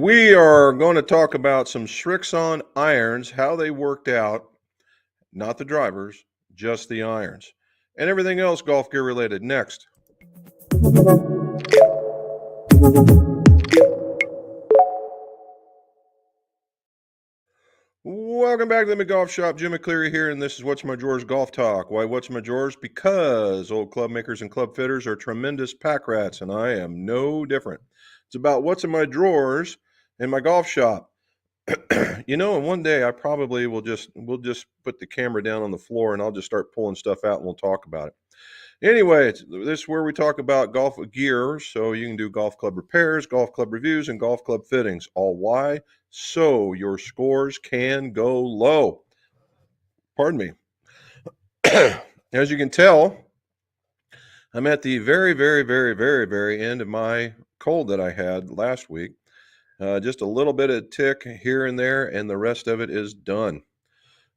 We are going to talk about some Srixon irons, how they worked out, not the drivers, just the irons, and everything else golf gear related next. Welcome back to the Golf Shop. Jim McCleary here, and this is What's My Drawers Golf Talk. Why What's My Drawers? Because old club makers and club fitters are tremendous pack rats, and I am no different. It's about what's in my drawers in my golf shop. And one day I probably we'll just put the camera down on the floor and I'll just start pulling stuff out and we'll talk about it. Anyway, this is where we talk about golf gear, so you can do golf club repairs, golf club reviews, and golf club fittings. All why? So your scores can go low. Pardon me. As you can tell, I'm at the very, very, very, very, very end of my cold that I had last week. Just a little bit of tick here and there, and the rest of it is done.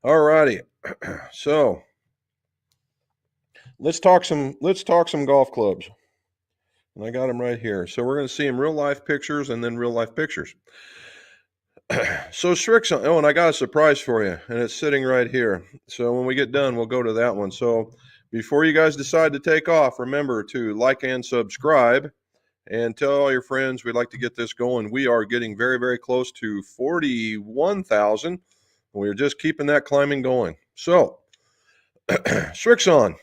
All righty. So let's talk some golf clubs. And I got them right here. So we're going to see them real life pictures and then real life pictures. So Srixon. Oh, and I got a surprise for you, and it's sitting right here. So when we get done, we'll go to that one. So before you guys decide to take off, remember to like and subscribe. And tell all your friends we'd like to get this going. We are getting very, very close to 41,000. We're just keeping that climbing going. So, Srixon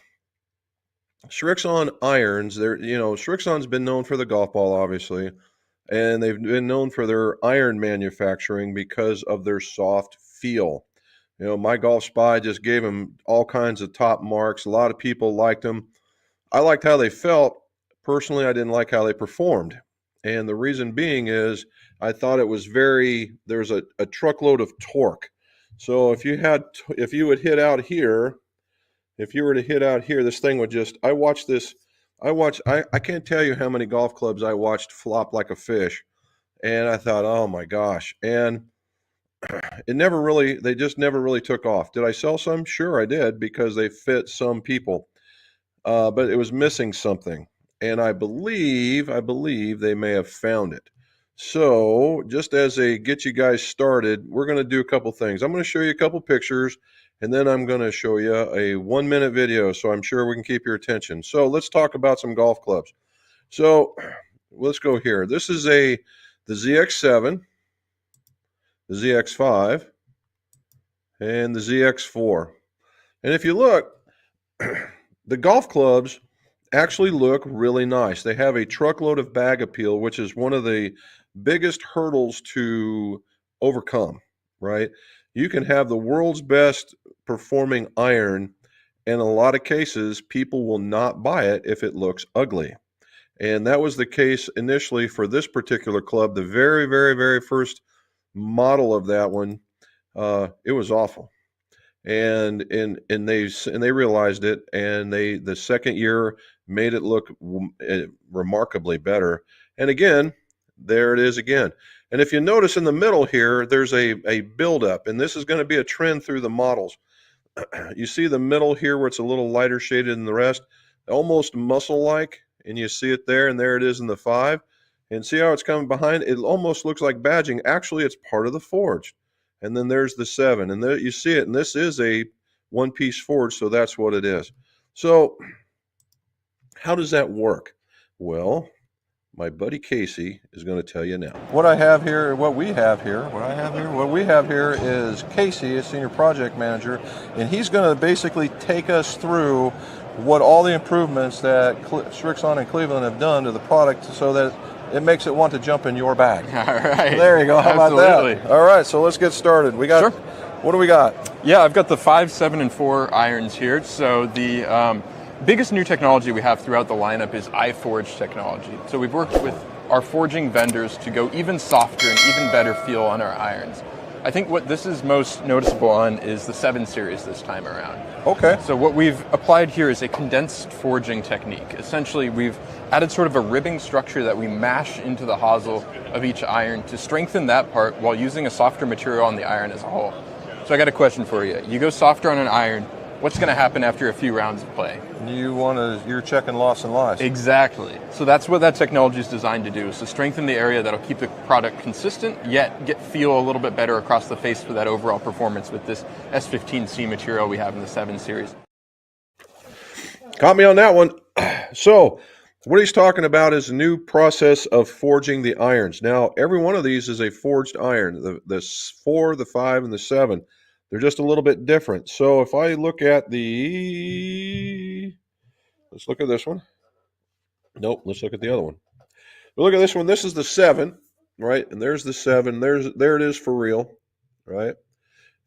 irons. Srixon's been known for the golf ball, obviously, and they've been known for their iron manufacturing because of their soft feel. My Golf Spy just gave them all kinds of top marks. A lot of people liked them. I liked how they felt. Personally, I didn't like how they performed. And the reason being is I thought it was there's a truckload of torque. So if you would hit out here, if you were to hit out here, this thing would just, I can't tell you how many golf clubs I watched flop like a fish. And I thought, oh my gosh. And they just never really took off. Did I sell some? Sure, I did, because they fit some people. But it was missing something. And I believe they may have found it. So just as a get you guys started, we're going to do a couple things. I'm going to show you a couple pictures, and then I'm going to show you a 1-minute video, so I'm sure we can keep your attention. So let's talk about some golf clubs. So let's go here. This is the ZX7, the ZX5, and the ZX4. And if you look, the golf clubs actually look really nice. They have a truckload of bag appeal, which is one of the biggest hurdles to overcome, right? You can have the world's best performing iron, and in a lot of cases, people will not buy it if it looks ugly. And that was the case initially for this particular club. The very, very, very first model of that one, it was awful. And they realized it, and the second year made it look remarkably better. And again, there it is again. And if you notice in the middle here, there's a buildup, and this is going to be a trend through the models. You see the middle here where it's a little lighter shaded than the rest, almost muscle-like, and you see it there, and there it is in the 5. And see how it's coming behind? It almost looks like badging. Actually, it's part of the forged. And then there's the 7, and there you see it, and this is a one-piece forged, so that's what it is. So how does that work? Well, my buddy Casey is going to tell you now. What we have here is Casey, a senior project manager, and he's going to basically take us through what all the improvements that Srixon and Cleveland have done to the product so that it makes it want to jump in your bag. All right. There you go. How about that? All right, so let's get started. Sure. What do we got? Yeah, I've got the 5, 7, and 4 irons here. So the biggest new technology we have throughout the lineup is iForge technology. So we've worked with our forging vendors to go even softer and even better feel on our irons. I think what this is most noticeable on is the 7 series this time around. Okay. So what we've applied here is a condensed forging technique. Essentially, we've added sort of a ribbing structure that we mash into the hosel of each iron to strengthen that part while using a softer material on the iron as a whole. So I got a question for you. You go softer on an iron, what's going to happen after a few rounds of play. You're checking loss and lies. Exactly. So that's what that technology is designed to do, is to strengthen the area that'll keep the product consistent, yet feel a little bit better across the face for that overall performance with this S15C material we have in the 7 series. Caught me on that one. So what he's talking about is a new process of forging the irons. Now, every one of these is a forged iron. The 4, the 5, and the 7. They're just a little bit different. So if I look at let's look at this one. Nope, let's look at the other one. We'll look at this one. This is the 7, right? And there's the 7. There it is for real, right?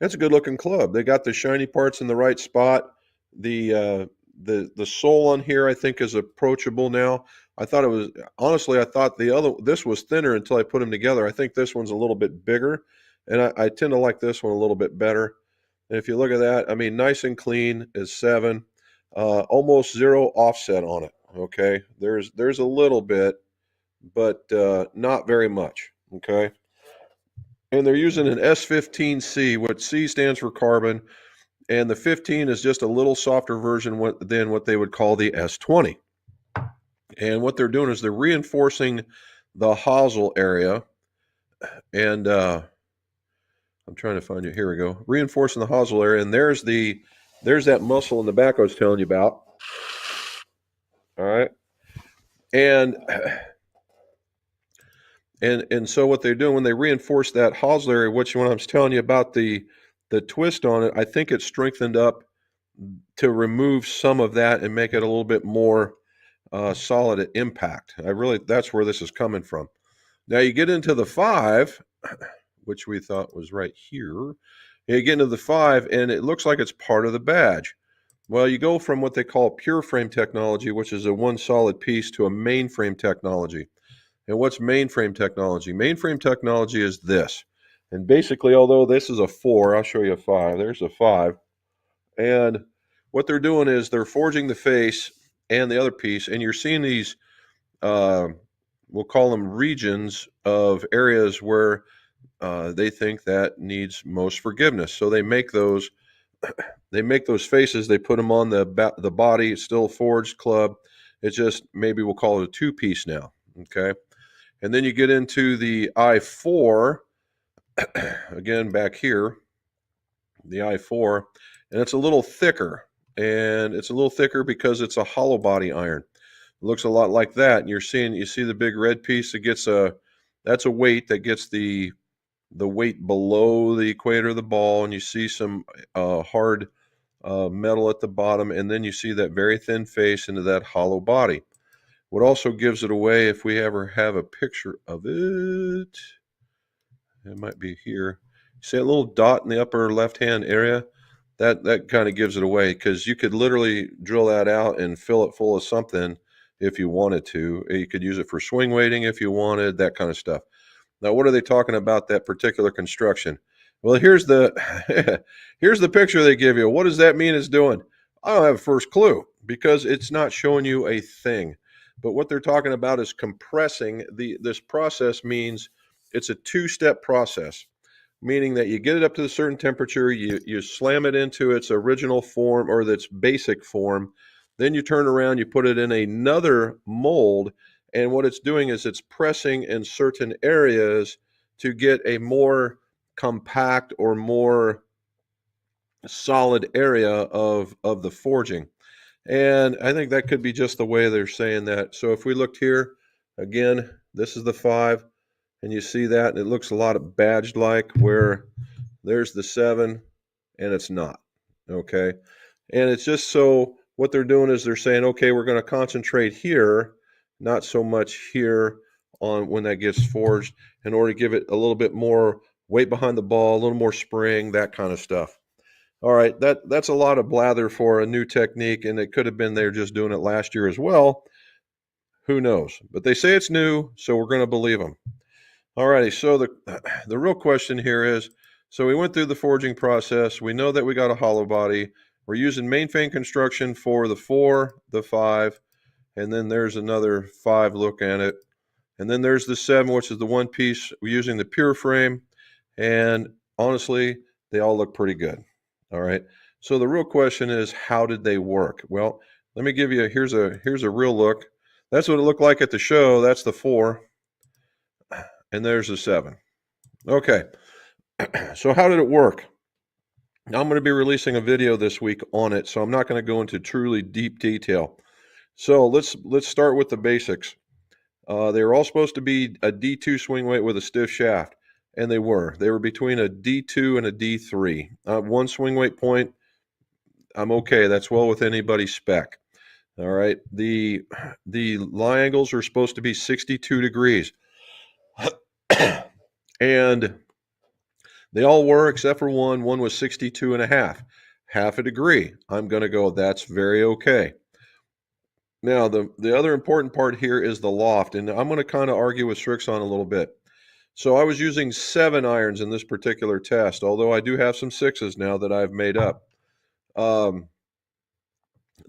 That's a good looking club. They got the shiny parts in the right spot. The sole on here I think is approachable now. I thought this was thinner until I put them together. I think this one's a little bit bigger, and I tend to like this one a little bit better. And if you look at that, I mean, nice and clean is 7, almost zero offset on it. Okay, there's a little bit, but not very much. Okay, and they're using an S15C, what C stands for carbon, and the 15 is just a little softer version than what they would call the S20. And what they're doing is they're reinforcing the hosel area, and I'm trying to find you. Here we go. Reinforcing the hosel area, and there's that muscle in the back I was telling you about. All right, and so what they're doing when they reinforce that hosel area, which when I was telling you about the twist on it, I think it's strengthened up to remove some of that and make it a little bit more solid at impact. That's where this is coming from. Now you get into the 5, which we thought was right here. You get into the 5, and it looks like it's part of the badge. Well, you go from what they call pure frame technology, which is a one solid piece, to a mainframe technology. And what's mainframe technology? Mainframe technology is this. And basically, although this is a 4, I'll show you a 5. There's a 5. And what they're doing is they're forging the face and the other piece, and you're seeing these, we'll call them regions of areas where they think that needs most forgiveness. So they make those faces. They put them on the body. It's still a forged club. It's just, maybe we'll call it a 2-piece now. Okay. And then you get into the I4, again, back here, the I4, and it's a little thicker. And it's a little thicker because it's a hollow body iron. It looks a lot like that. And you see the big red piece that gets that's a weight that gets the weight below the equator of the ball. And you see some hard metal at the bottom. And then you see that very thin face into that hollow body. What also gives it away, if we ever have a picture of it might be here. See that little dot in the upper left-hand area? That kind of gives it away, because you could literally drill that out and fill it full of something if you wanted to. You could use it for swing weighting if you wanted, that kind of stuff. Now, what are they talking about that particular construction? Well, here's the here's the picture they give you. What does that mean it's doing? I don't have a first clue, because it's not showing you a thing. But what they're talking about is compressing. This process means it's a 2-step process, meaning that you get it up to a certain temperature, you slam it into its original form or its basic form, then you turn around, you put it in another mold, and what it's doing is it's pressing in certain areas to get a more compact or more solid area of the forging. And I think that could be just the way they're saying that. So if we looked here, again, this is the 5, and you see that, and it looks a lot of badged like, where there's the 7, and it's not. Okay. And it's just, so what they're doing is they're saying, okay, we're going to concentrate here, not so much here on when that gets forged, in order to give it a little bit more weight behind the ball, a little more spring, that kind of stuff. All right, that's a lot of blather for a new technique, and it could have been they're just doing it last year as well. Who knows? But they say it's new, so we're going to believe them. All righty, so the real question here is, so we went through the forging process. We know that we got a hollow body. We're using mainframe construction for the 4, the 5, and then there's another 5 look at it. And then there's the 7, which is the 1 piece. We're using the pure frame, and honestly, they all look pretty good. All right. So the real question is, how did they work? Well, let me give you, here's a real look. That's what it looked like at the show. That's the 4, and there's the 7. Okay, so how did it work? Now I'm going to be releasing a video this week on it, so I'm not going to go into truly deep detail. So let's start with the basics. They were all supposed to be a D2 swing weight with a stiff shaft, and they were. They were between a D2 and a D3. One swing weight point, I'm okay. That's well with anybody's spec. All right. The lie angles are supposed to be 62 degrees. And they all were except for one. One was 62 and a half a degree. I'm going to go, that's very okay. Now, the other important part here is the loft, and I'm going to kind of argue with Srixon a little bit. So I was using 7 irons in this particular test, although I do have some 6s now that I've made up. The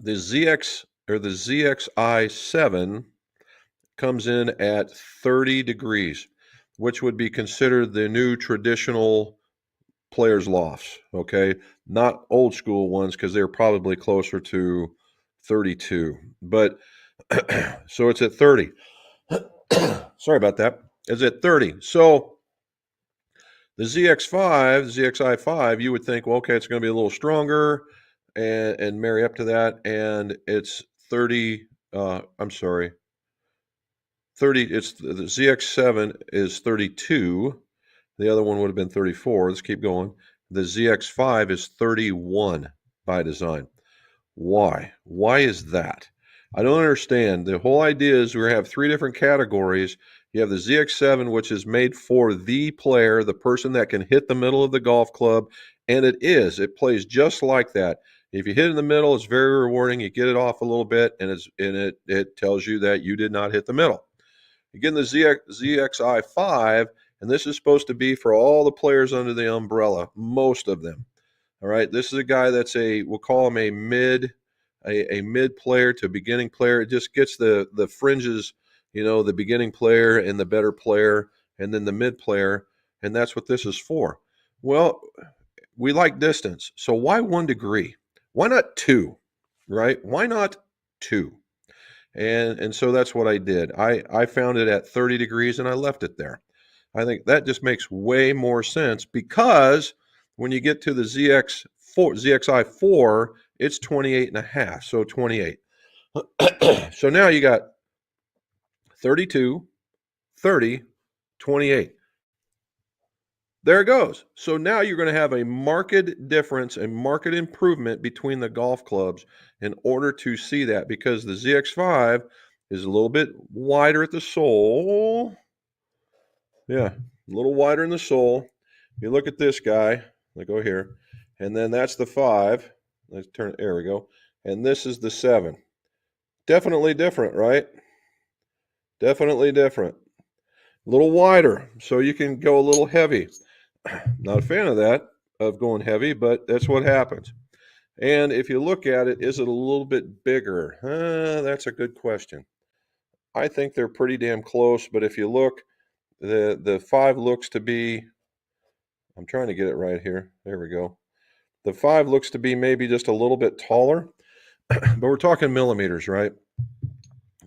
ZX or the ZXI7 comes in at 30 degrees, which would be considered the new traditional players' lofts, okay? Not old school ones because they're probably closer to 32. But so it's at 30. Sorry about that. It's at 30. So the ZX5, ZXI5, you would think, well, okay, it's going to be a little stronger and marry up to that. And it's 30, I'm sorry, 30, it's the ZX7 is 32. The other one would have been 34. Let's keep going. The ZX5 is 31 by design. Why? Why is that? I don't understand. The whole idea is we have 3 different categories. You have the ZX7, which is made for the player, the person that can hit the middle of the golf club, and it is. It plays just like that. If you hit in the middle, it's very rewarding. You get it off a little bit, and it tells you that you did not hit the middle. You get in the ZXI5, and this is supposed to be for all the players under the umbrella, most of them. All right, this is a guy that's we'll call him a mid player to beginning player. It just gets the fringes, the beginning player and the better player, and then the mid player, and that's what this is for. Well, we like distance, so why 1 degree? Why not 2? Right? Why not 2? And so that's what I did. I found it at 30 degrees and I left it there. I think that just makes way more sense because when you get to the ZXI4, it's 28 and a half, so 28. So now you got 32, 30, 28. There it goes. So now you're going to have a marked difference, a marked improvement between the golf clubs in order to see that, because the ZX5 is a little bit wider at the sole. Yeah, a little wider in the sole. You look at this guy, I go here, and then that's the 5. Let's turn, there we go. And this is the 7. Definitely different, right? Definitely different. A little wider, so you can go a little heavy. Not a fan of that, of going heavy, but that's what happens. And if you look at it, is it a little bit bigger? That's a good question. I think they're pretty damn close, but if you look, the 5 looks to be, I'm trying to get it right here. There we go. The 5 looks to be maybe just a little bit taller, but we're talking millimeters, right?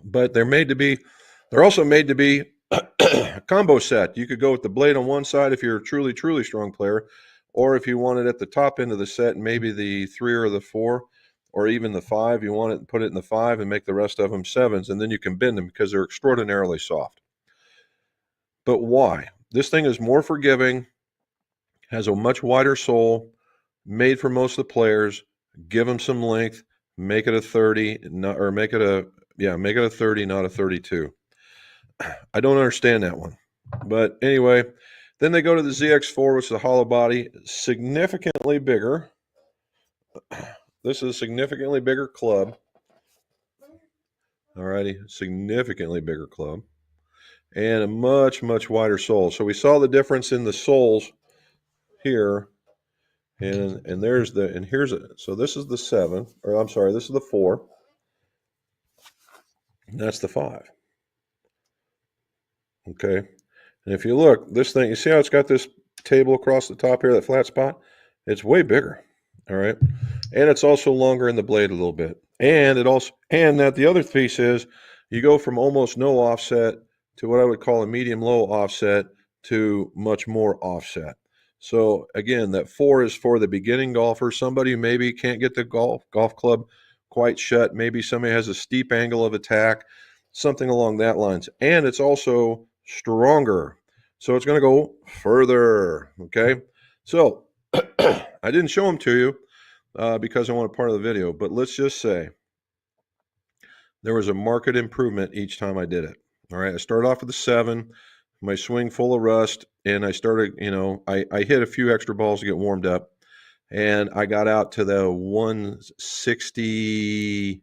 But they're also made to be a combo set. You could go with the blade on one side if you're a truly, truly strong player, or if you want it at the top end of the set, maybe the 3 or the 4, or even the 5, you want it, put it in the 5 and make the rest of them 7s, and then you can bend them because they're extraordinarily soft. But why? This thing is more forgiving, has a much wider sole, made for most of the players. Give them some length, make it a 30, or make it a 30, not a 32. I don't understand that one. But anyway, then they go to the ZX4, which is a hollow body, significantly bigger. This is a significantly bigger club. Alrighty, significantly bigger club. And a much, much wider sole. So we saw the difference in the soles here. And so this is the 7, or I'm sorry, this is the 4. And that's the 5. Okay. And if you look, this thing, you see how it's got this table across the top here, that flat spot? It's way bigger. All right. and it's also longer in the blade a little bit. And it also, and that the other piece is you go from almost no offset to what I would call a medium low offset to much more offset. So again, that 4 is for the beginning golfer, somebody who maybe can't get the golf club quite shut. Maybe somebody has a steep angle of attack, something along that lines. And it's also stronger. So it's going to go further. Okay. So I didn't show them to you because I want part of the video, but let's just say there was a marked improvement each time I did it. All right. I started off with a 7, my swing full of rust, and I started, I hit a few extra balls to get warmed up, and I got out to the 160, I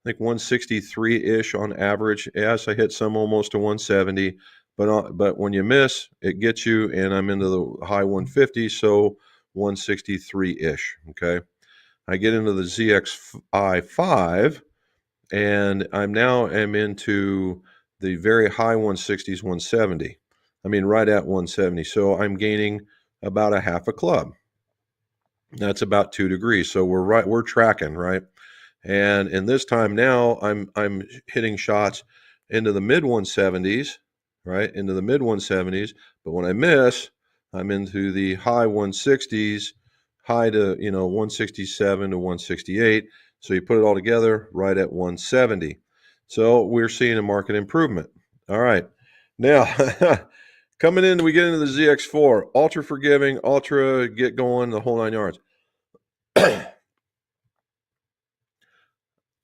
think 163-ish on average. Yes, I hit some almost to 170, but when you miss, it gets you, and I'm into the high 150s, so 163-ish, okay? I get into the ZXi5, and I'm into the very high 160s, 170. I mean, right at 170. So I'm gaining about a half a club. That's about 2 degrees. So we're tracking, right? And in this time now, I'm hitting shots into the mid 170s, right? Into the mid 170s. But when I miss, I'm into the high 160s, high to 167 to 168. So you put it all together, right at 170. So we're seeing a market improvement. All right, now coming in, we get into the ZX4, ultra forgiving, ultra get going, the whole 9 yards.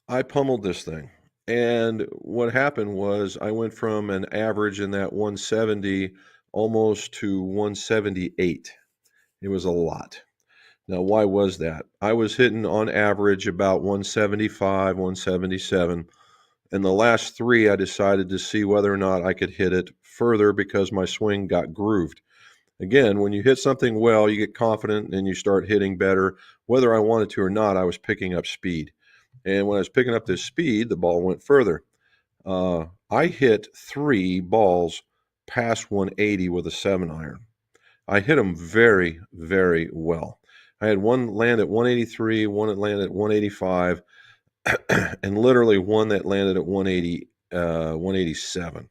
I pummeled this thing. And what happened was I went from an average in that 170 almost to 178. It was a lot. Now, why was that? I was hitting on average about 175, 177. And the last 3, I decided to see whether or not I could hit it further because my swing got grooved. Again, when you hit something well, you get confident and you start hitting better. Whether I wanted to or not, I was picking up speed. And when I was picking up this speed, the ball went further. I hit 3 balls past 180 with a 7-iron. I hit them very, very well. I had one land at 183, one that landed at 185, and literally one that landed at 180, 187.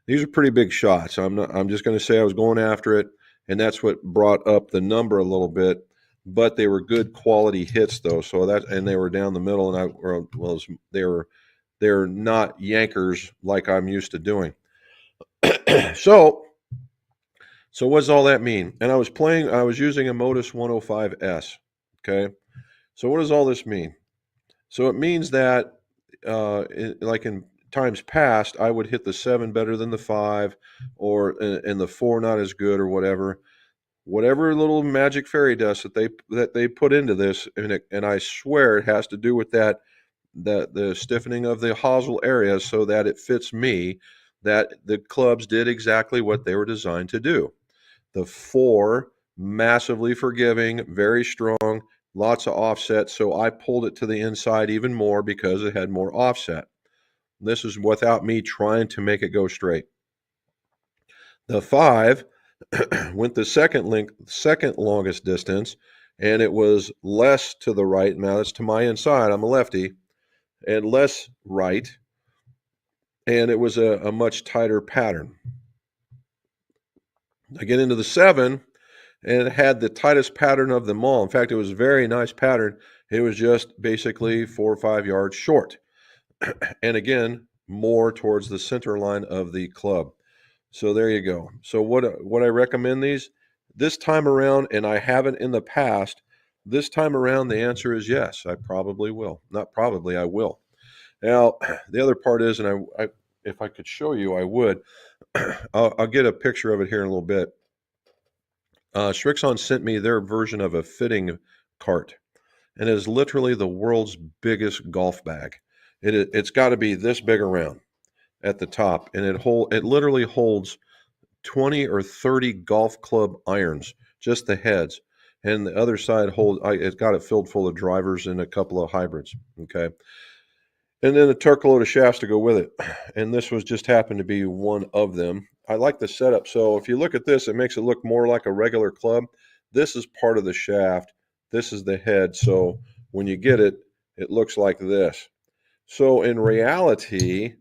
These are pretty big shots. I'm just going to say I was going after it, and that's what brought up the number a little bit. But they were good quality hits, though. So and they were down the middle, and they're not yankers like I'm used to doing. So what does all that mean? And I was using a Modus 105S. Okay. So what does all this mean? So it means that, like in times past, I would hit the 7 better than the 5, or and the 4 not as good, or whatever. Whatever little magic fairy dust that they put into this, and I swear it has to do with the stiffening of the hosel area so that it fits me. That the clubs did exactly what they were designed to do. The 4, massively forgiving, very strong, lots of offset. So I pulled it to the inside even more because it had more offset. This is without me trying to make it go straight. The 5 went the second longest distance, and it was less to the right. Now that's to my inside. I'm a lefty, and less right, and it was a much tighter pattern. I get into the 7, and it had the tightest pattern of them all. In fact, it was a very nice pattern. It was just basically 4 or 5 yards short, and again, more towards the center line of the club. So there you go. So what I recommend these this time around, and I haven't in the past. This time around, the answer is yes. I probably will. Not probably, I will. Now, the other part is, and I if I could show you, I would. I'll get a picture of it here in a little bit. Srixon sent me their version of a fitting cart, and it is literally the world's biggest golf bag. It's got to be this big around at the top, and it literally holds 20 or 30 golf club irons, just the heads. And the other side it's got it filled full of drivers and a couple of hybrids. Okay. And then a truckload of shafts to go with it. And this was just happened to be one of them. I like the setup. So if you look at this, it makes it look more like a regular club. This is part of the shaft. This is the head. So when you get it, it looks like this. So in reality,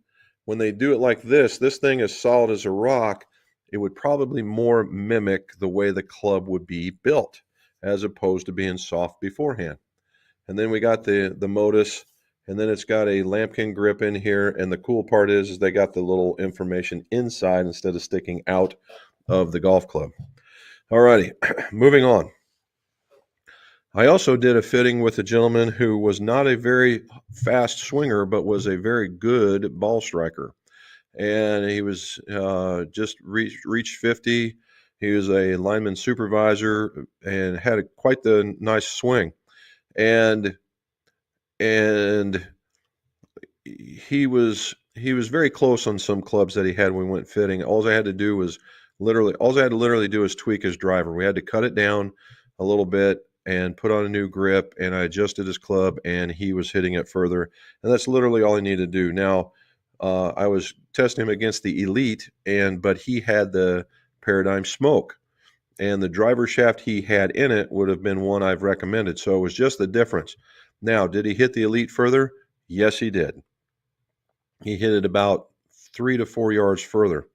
when they do it like this thing is solid as a rock. It would probably more mimic the way the club would be built as opposed to being soft beforehand. And then we got the modus, and then it's got a lambkin grip in here. And the cool part is they got the little information inside instead of sticking out of the golf club. Alrighty, moving on. I also did a fitting with a gentleman who was not a very fast swinger, but was a very good ball striker. And he was just reached 50. He was a lineman supervisor and had quite the nice swing. And he was very close on some clubs that he had when we went fitting. All I had to literally do was tweak his driver. We had to cut it down a little bit and put on a new grip, and I adjusted his club, and he was hitting it further. And that's literally all I needed to do. Now, I was testing him against the elite, but he had the Paradigm Smoke, and the driver shaft he had in it would have been one I've recommended. So it was just the difference. Now, did he hit the elite further? Yes, he did. He hit it about 3 to 4 yards further.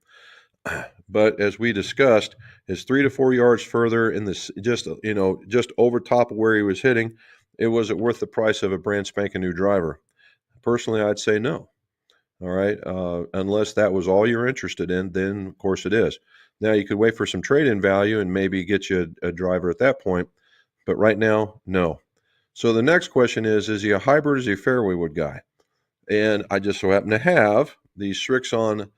But as we discussed, is 3 to 4 yards further in this, just over top of where he was hitting. Was it worth the price of a brand spanking new driver? Personally, I'd say no. All right, unless that was all you're interested in, then of course it is. Now you could wait for some trade-in value and maybe get you a driver at that point, but right now, no. So the next question is he a hybrid or is he a fairway wood guy? And I just so happen to have the Srixon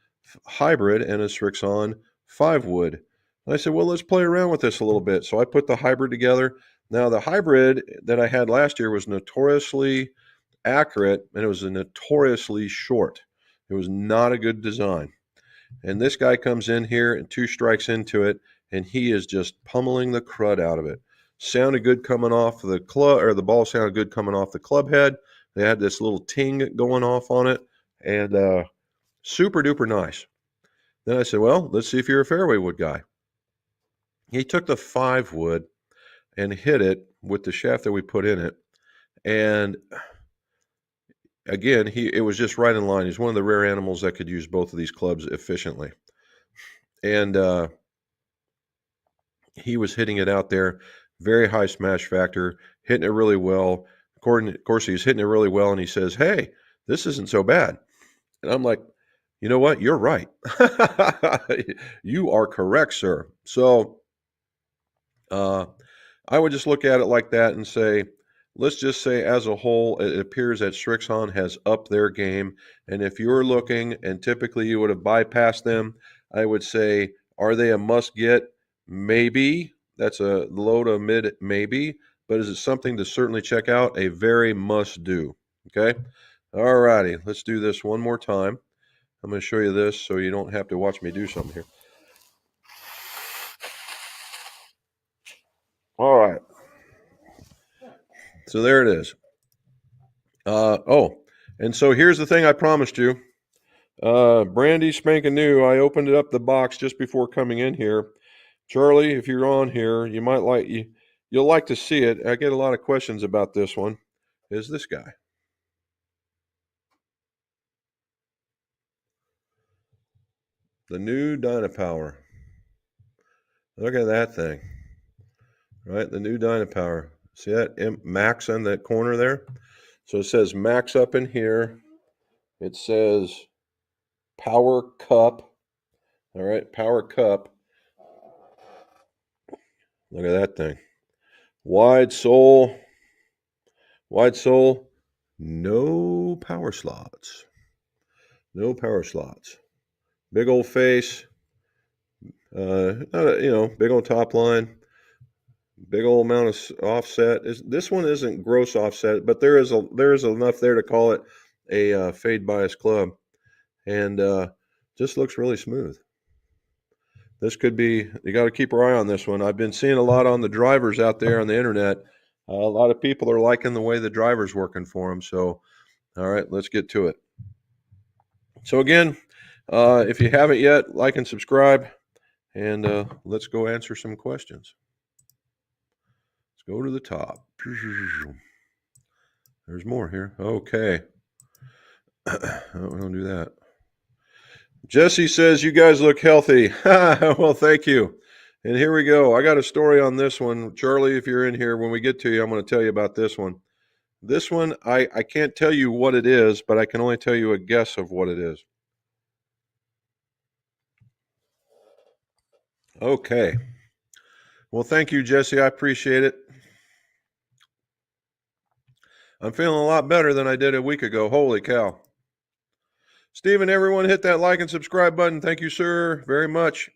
hybrid and a Srixon 5-wood. And I said, well, let's play around with this a little bit. So I put the hybrid together. Now, the hybrid that I had last year was notoriously accurate, and it was notoriously short. It was not a good design. And this guy comes in here and 2 strikes into it, and he is just pummeling the crud out of it. Sounded good coming off the club, or the ball sounded good coming off the club head. They had this little ting going off on it, and super duper nice. Then I said, well, let's see if you're a fairway wood guy. He took the 5-wood and hit it with the shaft that we put in it. And again, it was just right in line. He's one of the rare animals that could use both of these clubs efficiently. And he was hitting it out there, very high smash factor, hitting it really well. Of course, he's hitting it really well, and he says, hey, this isn't so bad. And I'm like, you know what? You're right. You are correct, sir. So I would just look at it like that and say, let's just say as a whole, it appears that Srixon has upped their game. And if you're looking, and typically you would have bypassed them, I would say, are they a must get? Maybe. That's a low to mid maybe. But is it something to certainly check out? A very must do. Okay? All righty. Let's do this one more time. I'm going to show you this so you don't have to watch me do something here. All right. So there it is. And so here's the thing I promised you. Brandy spanking new. I opened it up the box just before coming in here. Charlie, if you're on here, you'll like to see it. I get a lot of questions about this one. Is this guy? The new Dynapower. Look at that thing. Right, the new Dynapower. See that max on that corner there? So it says max up in here. It says Power Cup. All right, Power Cup. Look at that thing. Wide sole. No power slots. No power slots. Big old face. Big old top line. Big old amount of offset. This one isn't gross offset, but there is enough there to call it a fade bias club, and just looks really smooth. This could be, you got to keep your eye on this one. I've been seeing a lot on the drivers out there on the internet. A lot of people are liking the way the driver's working for them. So, all right, let's get to it. So again, if you haven't yet, like and subscribe, and let's go answer some questions. Let's go to the top. There's more here. Okay. We don't do that. Jesse says, you guys look healthy. Well, thank you. And here we go. I got a story on this one. Charlie, if you're in here, when we get to you, I'm going to tell you about this one. This one, I can't tell you what it is, but I can only tell you a guess of what it is. Okay. Well, thank you, Jesse. I appreciate it. I'm feeling a lot better than I did a week ago. Holy cow. Stephen, everyone hit that like and subscribe button. Thank you, sir, very much.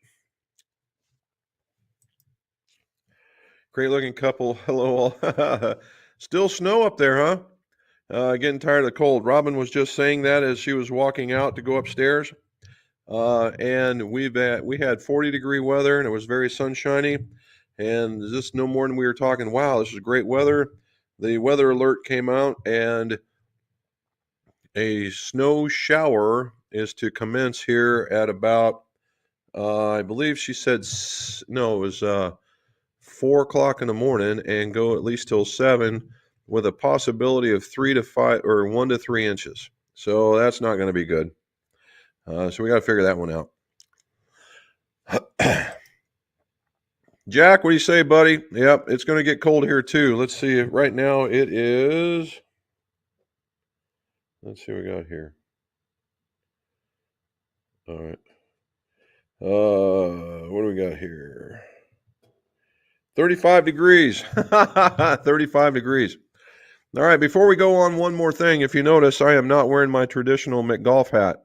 Great looking couple. Hello, all. Still snow up there, huh? Getting tired of the cold. Robin was just saying that as she was walking out to go upstairs. And we had 40-degree weather, and it was very sunshiny. And just no more than we were talking, wow, this is great weather. The weather alert came out, and a snow shower is to commence here at about, I believe she said, no, it was 4 o'clock in the morning and go at least till 7 with a possibility of 3 to 5 or 1 to 3 inches. So that's not going to be good. So we got to figure that one out. Jack, what do you say, buddy? Yep, it's going to get cold here too. Let's see. Right now it is. Let's see what we got here. All right. What do we got here? 35 degrees. 35 degrees. All right, before we go on, one more thing. If you notice, I am not wearing my traditional McGolf hat.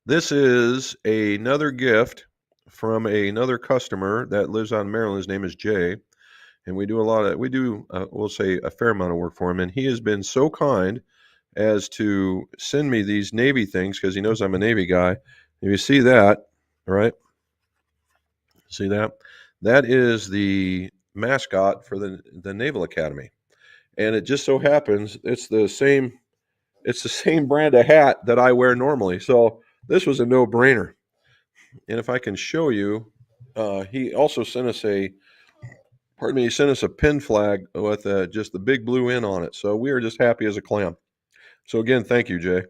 This is another gift from another customer that lives out in Maryland. His name is Jay, and we do we'll say a fair amount of work for him. And he has been so kind as to send me these Navy things because he knows I'm a Navy guy. If you see that, right? See that? That is the mascot for the Naval Academy. And it just so happens it's the same brand of hat that I wear normally. So this was a no-brainer. And if I can show you, he also sent us a pin flag with just the big blue N on it. So we are just happy as a clam. So again, thank you, Jay.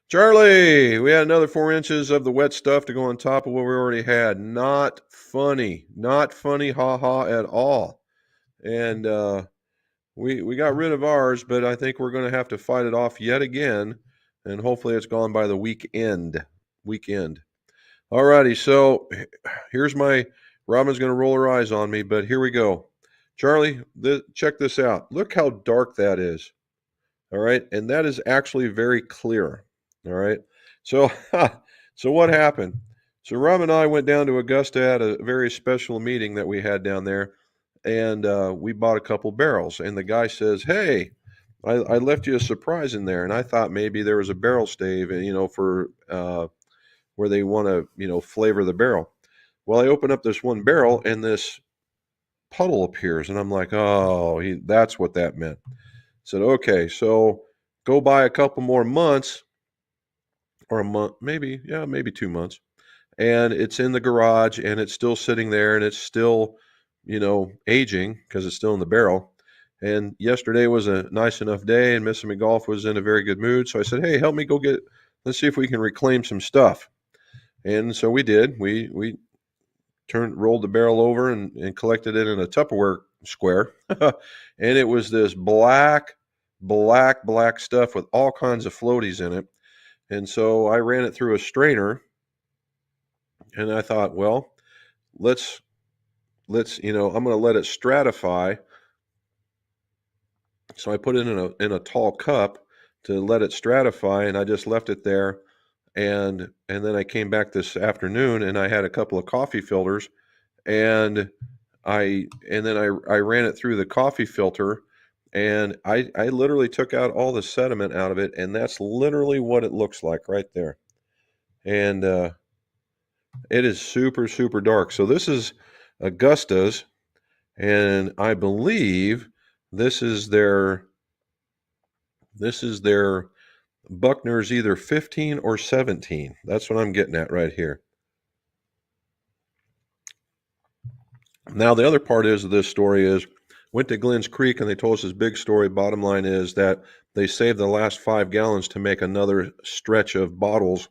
Charlie, we had another 4 inches of the wet stuff to go on top of what we already had. Not funny, haha at all. And we got rid of ours, but I think we're going to have to fight it off yet again, and hopefully it's gone by the weekend. All righty, so here's Robin's going to roll her eyes on me, but here we go. Charlie, check this out. Look how dark that is. All right, and that is actually very clear. All right, so so what happened? So Rob and I went down to Augusta at a very special meeting that we had down there, and we bought a couple barrels. And the guy says, "Hey, I left you a surprise in there," and I thought maybe there was a barrel stave, and for where they want to flavor the barrel. Well, I open up this one barrel, and this puddle appears, and I'm like, "Oh, that's what that meant." Said, "Okay, so go buy a couple more months." Or a month, maybe 2 months. And it's in the garage and it's still sitting there and it's still, aging because it's still in the barrel. And yesterday was a nice enough day and Mr. McGolf was in a very good mood. So I said, hey, help me let's see if we can reclaim some stuff. And so we did. We rolled the barrel over and collected it in a Tupperware square. And it was this black stuff with all kinds of floaties in it. And so I ran it through a strainer, and I thought, well, let's I'm going to let it stratify. So I put it in a tall cup to let it stratify, and I just left it there. And then I came back this afternoon, and I had a couple of coffee filters, and then I ran it through the coffee filter. And I literally took out all the sediment out of it, and that's literally what it looks like right there. And it is super, super dark. So this is Augusta's, and I believe this is their Buckner's either 15 or 17. That's what I'm getting at right here. Now, the other part of this story is Went to Glenn's Creek and they told us this big story. Bottom line is that they saved the last 5 gallons to make another stretch of bottles.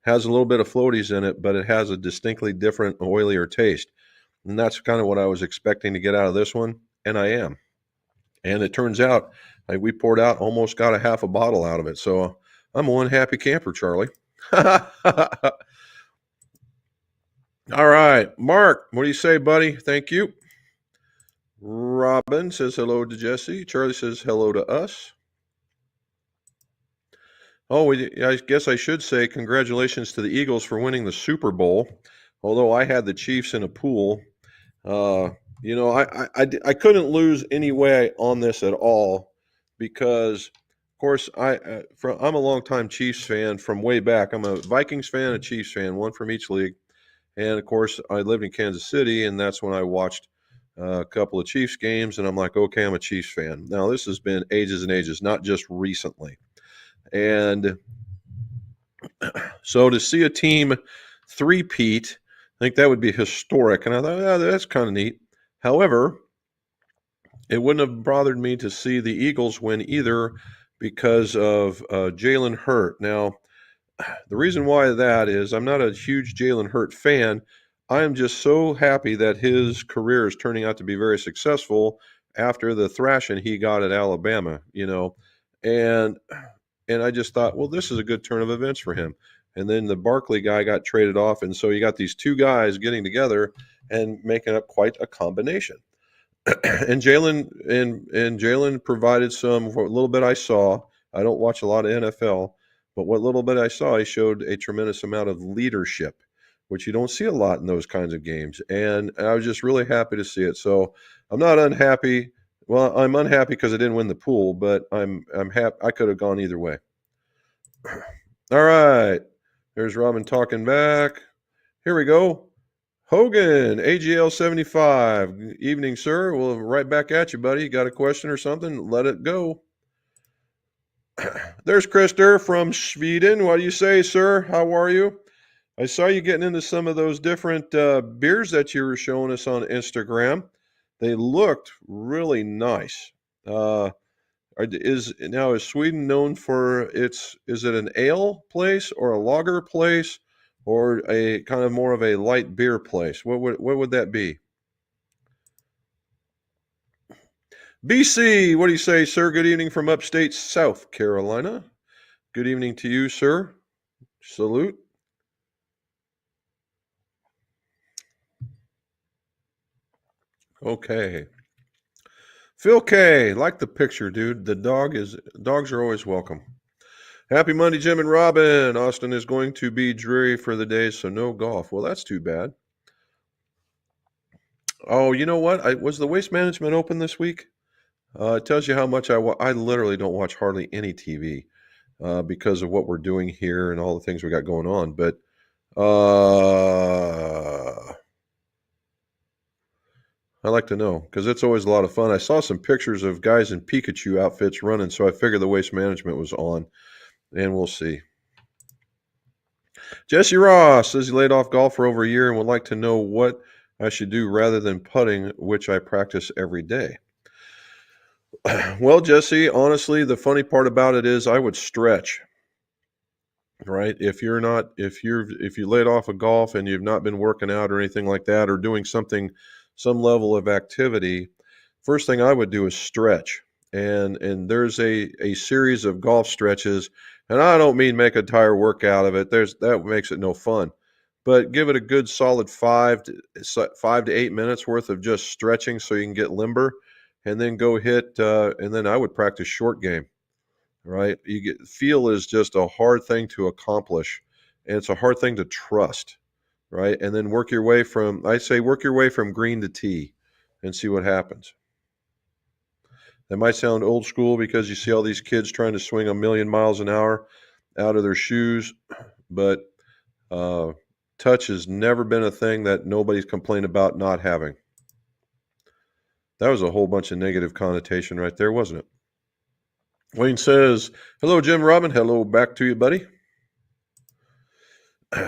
Has a little bit of floaties in it, but it has a distinctly different, oilier taste. And that's kind of what I was expecting to get out of this one, and I am. And it turns out we poured out, almost got a half a bottle out of it. So I'm one happy camper, Charlie. All right, Mark, what do you say, buddy? Thank you. Robin says hello to Jesse. Charlie says hello to us. Oh, I guess I should say congratulations to the Eagles for winning the Super Bowl. Although I had the Chiefs in a pool, I couldn't lose any way on this at all because, of course, I'm a longtime Chiefs fan from way back. I'm a Vikings fan, a Chiefs fan, one from each league. And of course, I lived in Kansas City, and that's when I watched a couple of Chiefs games. And I'm like, okay, I'm a Chiefs fan. Now, this has been ages and ages, not just recently. And so to see a team three-peat, I think that would be historic. And I thought, oh, that's kind of neat. However, it wouldn't have bothered me to see the Eagles win either because of Jalen Hurt. Now, the reason why that is I'm not a huge Jalen Hurt fan. I am just so happy that his career is turning out to be very successful after the thrashing he got at Alabama, and I just thought, well, this is a good turn of events for him. And then the Barkley guy got traded off, and so you got these two guys getting together and making up quite a combination. And Jalen provided some. What little bit I saw, I don't watch a lot of NFL, but what little bit I saw, he showed a tremendous amount of leadership, which you don't see a lot in those kinds of games. And I was just really happy to see it. So I'm not unhappy. Well, I'm unhappy because I didn't win the pool, but I'm happy. I could have gone either way. All right, there's Robin talking back. Here we go. Hogan, AGL 75. Evening, sir. We'll right back at you, buddy. Got a question or something? Let it go. There's Krister from Sweden. What do you say, sir? How are you? I saw you getting into some of those different beers that you were showing us on Instagram. They looked really nice. Is Sweden known for is it an ale place or a lager place or a kind of more of a light beer place? What would that be? BC, what do you say, sir? Good evening from upstate South Carolina. Good evening to you, sir. Salute. Okay. Phil K, like the picture, dude. Dogs are always welcome. Happy Monday, Jim and Robin. Austin is going to be dreary for the day, so no golf. Well, that's too bad. Oh, you know what? Was the Waste Management open this week? It tells you how much I literally don't watch hardly any TV because of what we're doing here and all the things we got going on. But I like to know because it's always a lot of fun. I saw some pictures of guys in Pikachu outfits running, so I figured the Waste Management was on, and we'll see. Jesse Ross says he laid off golf for over a year and would like to know what I should do rather than putting, which I practice every day. Well, Jesse, honestly, the funny part about it is I would stretch. Right? If you laid off of golf and you've not been working out or anything like that or doing some level of activity, first thing I would do is stretch. And there's a series of golf stretches, and I don't mean make a entire workout of it. That makes it no fun. But give it a good solid 5 to 8 minutes worth of just stretching so you can get limber, and then go hit. And then I would practice short game. Right? Feel is just a hard thing to accomplish, and it's a hard thing to trust. Right? And then work your way from green to tee, and see what happens. That might sound old school because you see all these kids trying to swing a million miles an hour out of their shoes, but touch has never been a thing that nobody's complained about not having. That was a whole bunch of negative connotation right there, wasn't it? Wayne says, hello, Jim Robin. Hello back to you, buddy.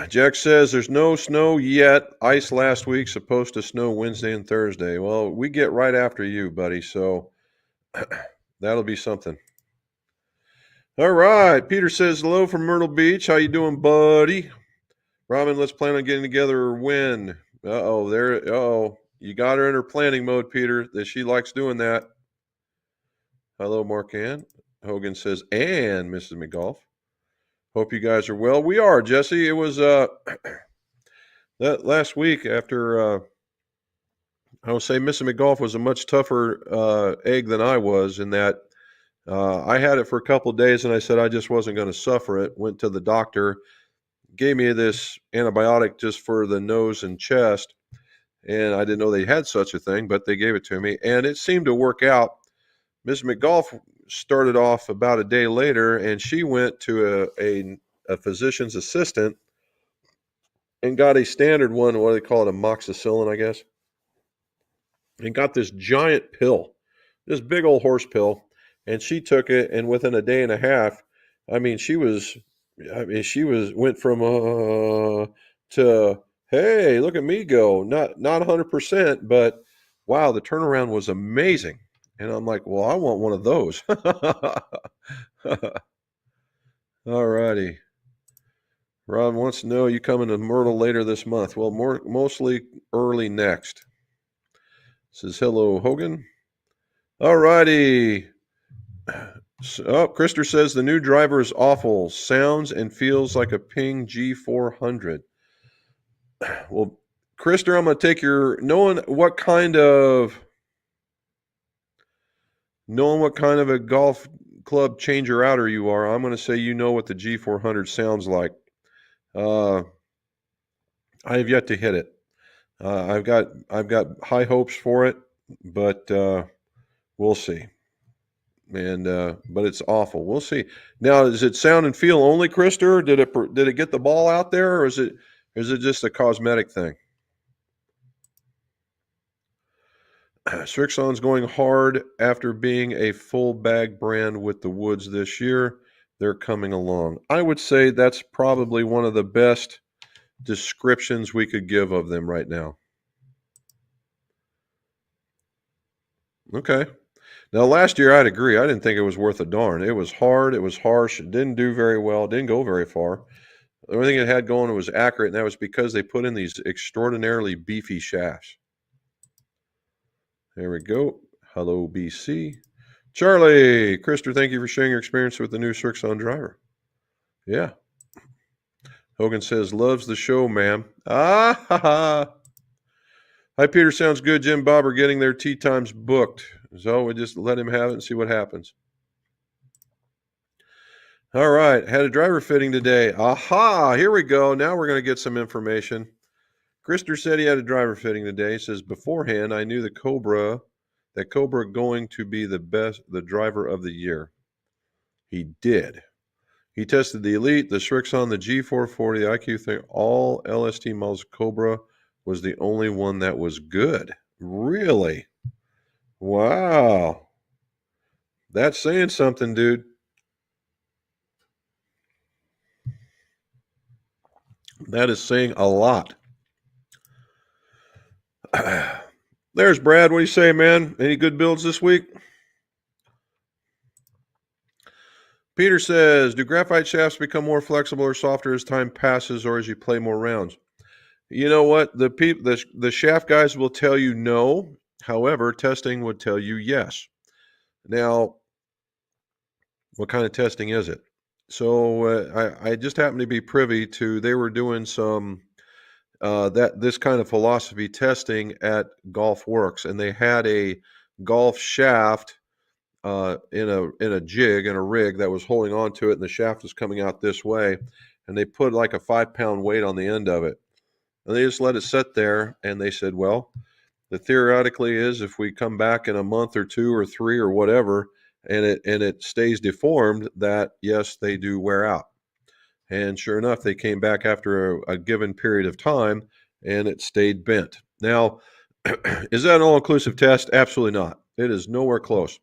Jack says there's no snow yet. Ice last week, supposed to snow Wednesday and Thursday. Well, we get right after you, buddy, so that'll be something. All right. Peter says hello from Myrtle Beach. How you doing, buddy? Robin, let's plan on getting together when? You got her in her planning mode, Peter. That she likes doing that. Hello, Mark Ann. Hogan says, and Mrs. McGolf. Hope you guys are well. We are, Jesse. It was that last week after I will say Mrs. McGolf was a much tougher egg than I was in that I had it for a couple of days and I said I just wasn't going to suffer it. Went to the doctor, gave me this antibiotic just for the nose and chest. And I didn't know they had such a thing, but they gave it to me. And it seemed to work out. Ms. McGolf started off about a day later, and she went to a physician's assistant and got a standard one, what do they call it, amoxicillin, I guess, and got this giant pill, this big old horse pill. And she took it, and within a day and a half, she went from to hey, look at me go. Not 100%, but wow, the turnaround was amazing. And I'm like, well, I want one of those. All righty. Rob wants to know, you coming to Myrtle later this month? Well, mostly early next. Says hello, Hogan. All righty. Krister says the new driver is awful. Sounds and feels like a Ping G400. Well, Krister, I'm going to take your knowing what kind of a golf club changer outer you are. I'm going to say you know what the G400 sounds like. I have yet to hit it. I've got high hopes for it, but we'll see. And but it's awful. We'll see. Now, is it sound and feel only, Krister? Did it get the ball out there, or is it just a cosmetic thing? Srixon's going hard after being a full bag brand with the Woods this year. They're coming along. I would say that's probably one of the best descriptions we could give of them right now. Okay. Now, last year, I'd agree. I didn't think it was worth a darn. It was hard. It was harsh. It didn't do very well. It didn't go very far. The only thing it had going was accurate, and that was because they put in these extraordinarily beefy shafts. There we go. Hello, BC. Charlie, Krister, thank you for sharing your experience with the new Srixon driver. Yeah. Hogan says, loves the show, ma'am. Ah, ha, ha. Hi, Peter. Sounds good. Jim Bob are getting their tee times booked. So we just let him have it and see what happens. All right. Had a driver fitting today. Aha. Here we go. Now we're going to get some information. Krister said he had a driver fitting today. He says, beforehand, I knew that Cobra going to be the driver of the year. He did. He tested the Elite, the Srixon, the G440, the IQ thing, all LST models. Cobra was the only one that was good. Really? Wow. That's saying something, dude. That is saying a lot. There's Brad. What do you say, man? Any good builds this week? Peter says, do graphite shafts become more flexible or softer as time passes or as you play more rounds? You know what? The shaft guys will tell you no. However, testing would tell you yes. Now, what kind of testing is it? So I just happened to be privy to, they were doing some this kind of philosophy testing at Golf Works, and they had a golf shaft in a jig and a rig that was holding on to it, and the shaft was coming out this way, and they put like a 5-pound weight on the end of it, and they just let it sit there, and they said, well, the theoretically is if we come back in a month or 2 or 3 or whatever, and it stays deformed, that yes, they do wear out. And sure enough, they came back after a given period of time, and it stayed bent. Now, is that an all-inclusive test? Absolutely not. It is nowhere close.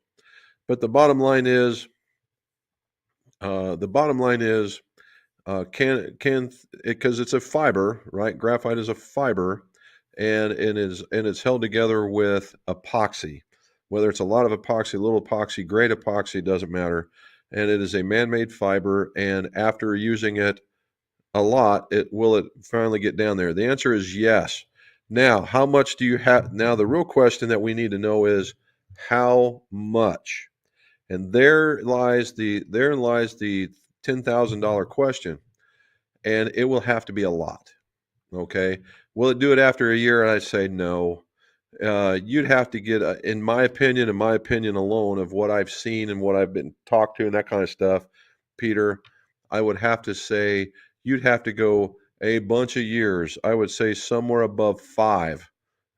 But the bottom line is, can because it's a fiber, right? Graphite is a fiber, and it's held together with epoxy. Whether it's a lot of epoxy, little epoxy, great epoxy, doesn't matter. And it is a man-made fiber. And after using it a lot, it finally get down there? The answer is yes. Now, how much do you have? Now, the real question that we need to know is how much. And therein lies the $10,000 question, and it will have to be a lot. Okay, will it do it after a year? I say no. You'd have to get, in my opinion alone, of what I've seen and what I've been talked to and that kind of stuff, Peter, I would have to say you'd have to go a bunch of years. I would say somewhere above 5.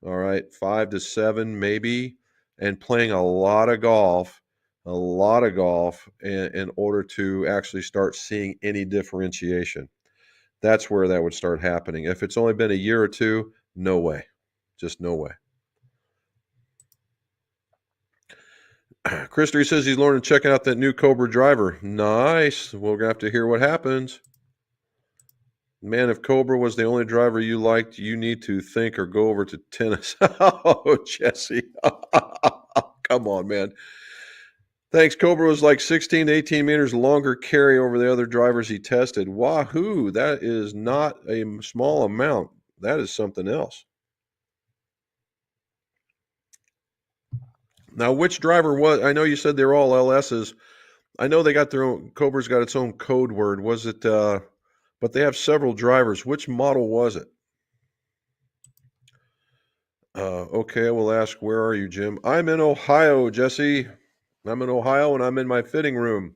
All right, 5 to 7 maybe, and playing a lot of golf in order to actually start seeing any differentiation. That's where that would start happening. If it's only been a year or two, no way. Just no way. Christer says he's learning checking out that new Cobra driver. Nice. We're going to have to hear what happens. Man, if Cobra was the only driver you liked, you need to think or go over to tennis. Oh, Jesse. Come on, man. Thanks. Cobra was like 16 to 18 meters longer carry over the other drivers he tested. Wahoo. That is not a small amount. That is something else. Now, which driver was? I know you said they're all LSs. I know they got their own. Cobra's got its own code word. Was it? But they have several drivers. Which model was it? Okay, I will ask. Where are you, Jim? I'm in Ohio, Jesse. I'm in Ohio, and I'm in my fitting room.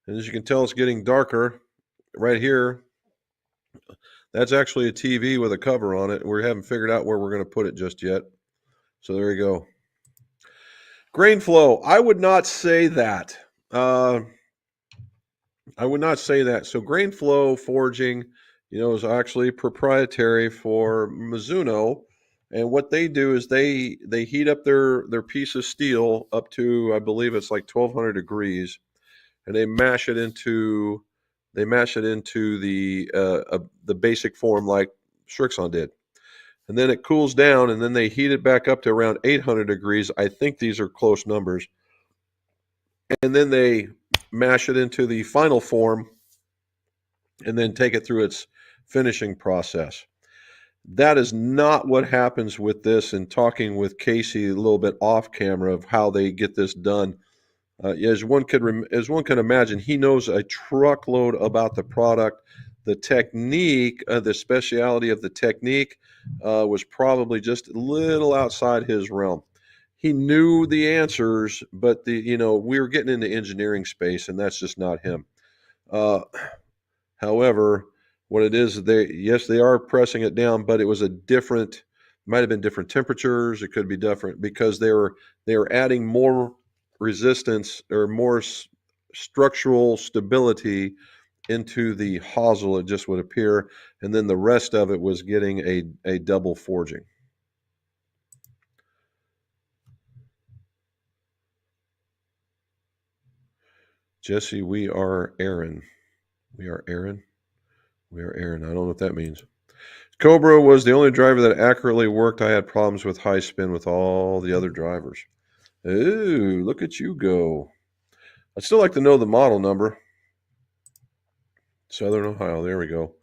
And as you can tell, it's getting darker right here. That's actually a TV with a cover on it. We haven't figured out where we're going to put it just yet. So there you go. Grain flow. I would not say that. I would not say that. So grain flow forging, is actually proprietary for Mizuno. And what they do is they heat up their piece of steel up to, I believe it's like 1200 degrees, and they mash it into the basic form like Srixon did. And then it cools down, and then they heat it back up to around 800 degrees. I think these are close numbers. And then they mash it into the final form and then take it through its finishing process. That is not what happens with this. And talking with Casey a little bit off camera of how they get this done, as one can imagine, he knows a truckload about the product. The technique, the speciality of the technique, was probably just a little outside his realm. He knew the answers, but we were getting into engineering space, and that's just not him. However, what it is, they are pressing it down, but it was might have been different temperatures. It could be different because they were adding more resistance or more structural stability into the hosel, it just would appear, and then the rest of it was getting a double forging. Jesse, we are Aaron. We are Aaron. We are Aaron. I don't know what that means. Cobra was the only driver that accurately worked. I had problems with high spin with all the other drivers. Ooh, look at you go. I'd still like to know the model number. Southern Ohio. There we go.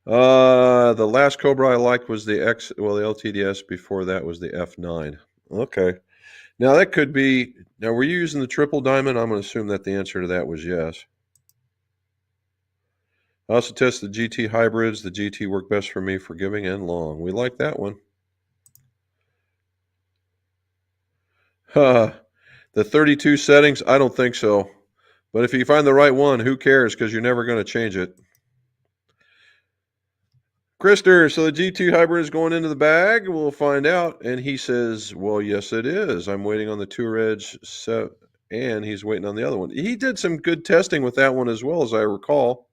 The last Cobra I liked was the LTDS. Before that was the F9. Okay. Now that could be. Now, were you using the triple diamond? I'm going to assume that the answer to that was yes. I also test the GT hybrids. The GT worked best for me, forgiving and long. We like that one. The 32 settings, I don't think so. But if you find the right one, who cares? Because you're never going to change it. Krister, so the G2 hybrid is going into the bag? We'll find out. And he says, well, yes, it is. I'm waiting on the Tour Edge set, and he's waiting on the other one. He did some good testing with that one as well, as I recall.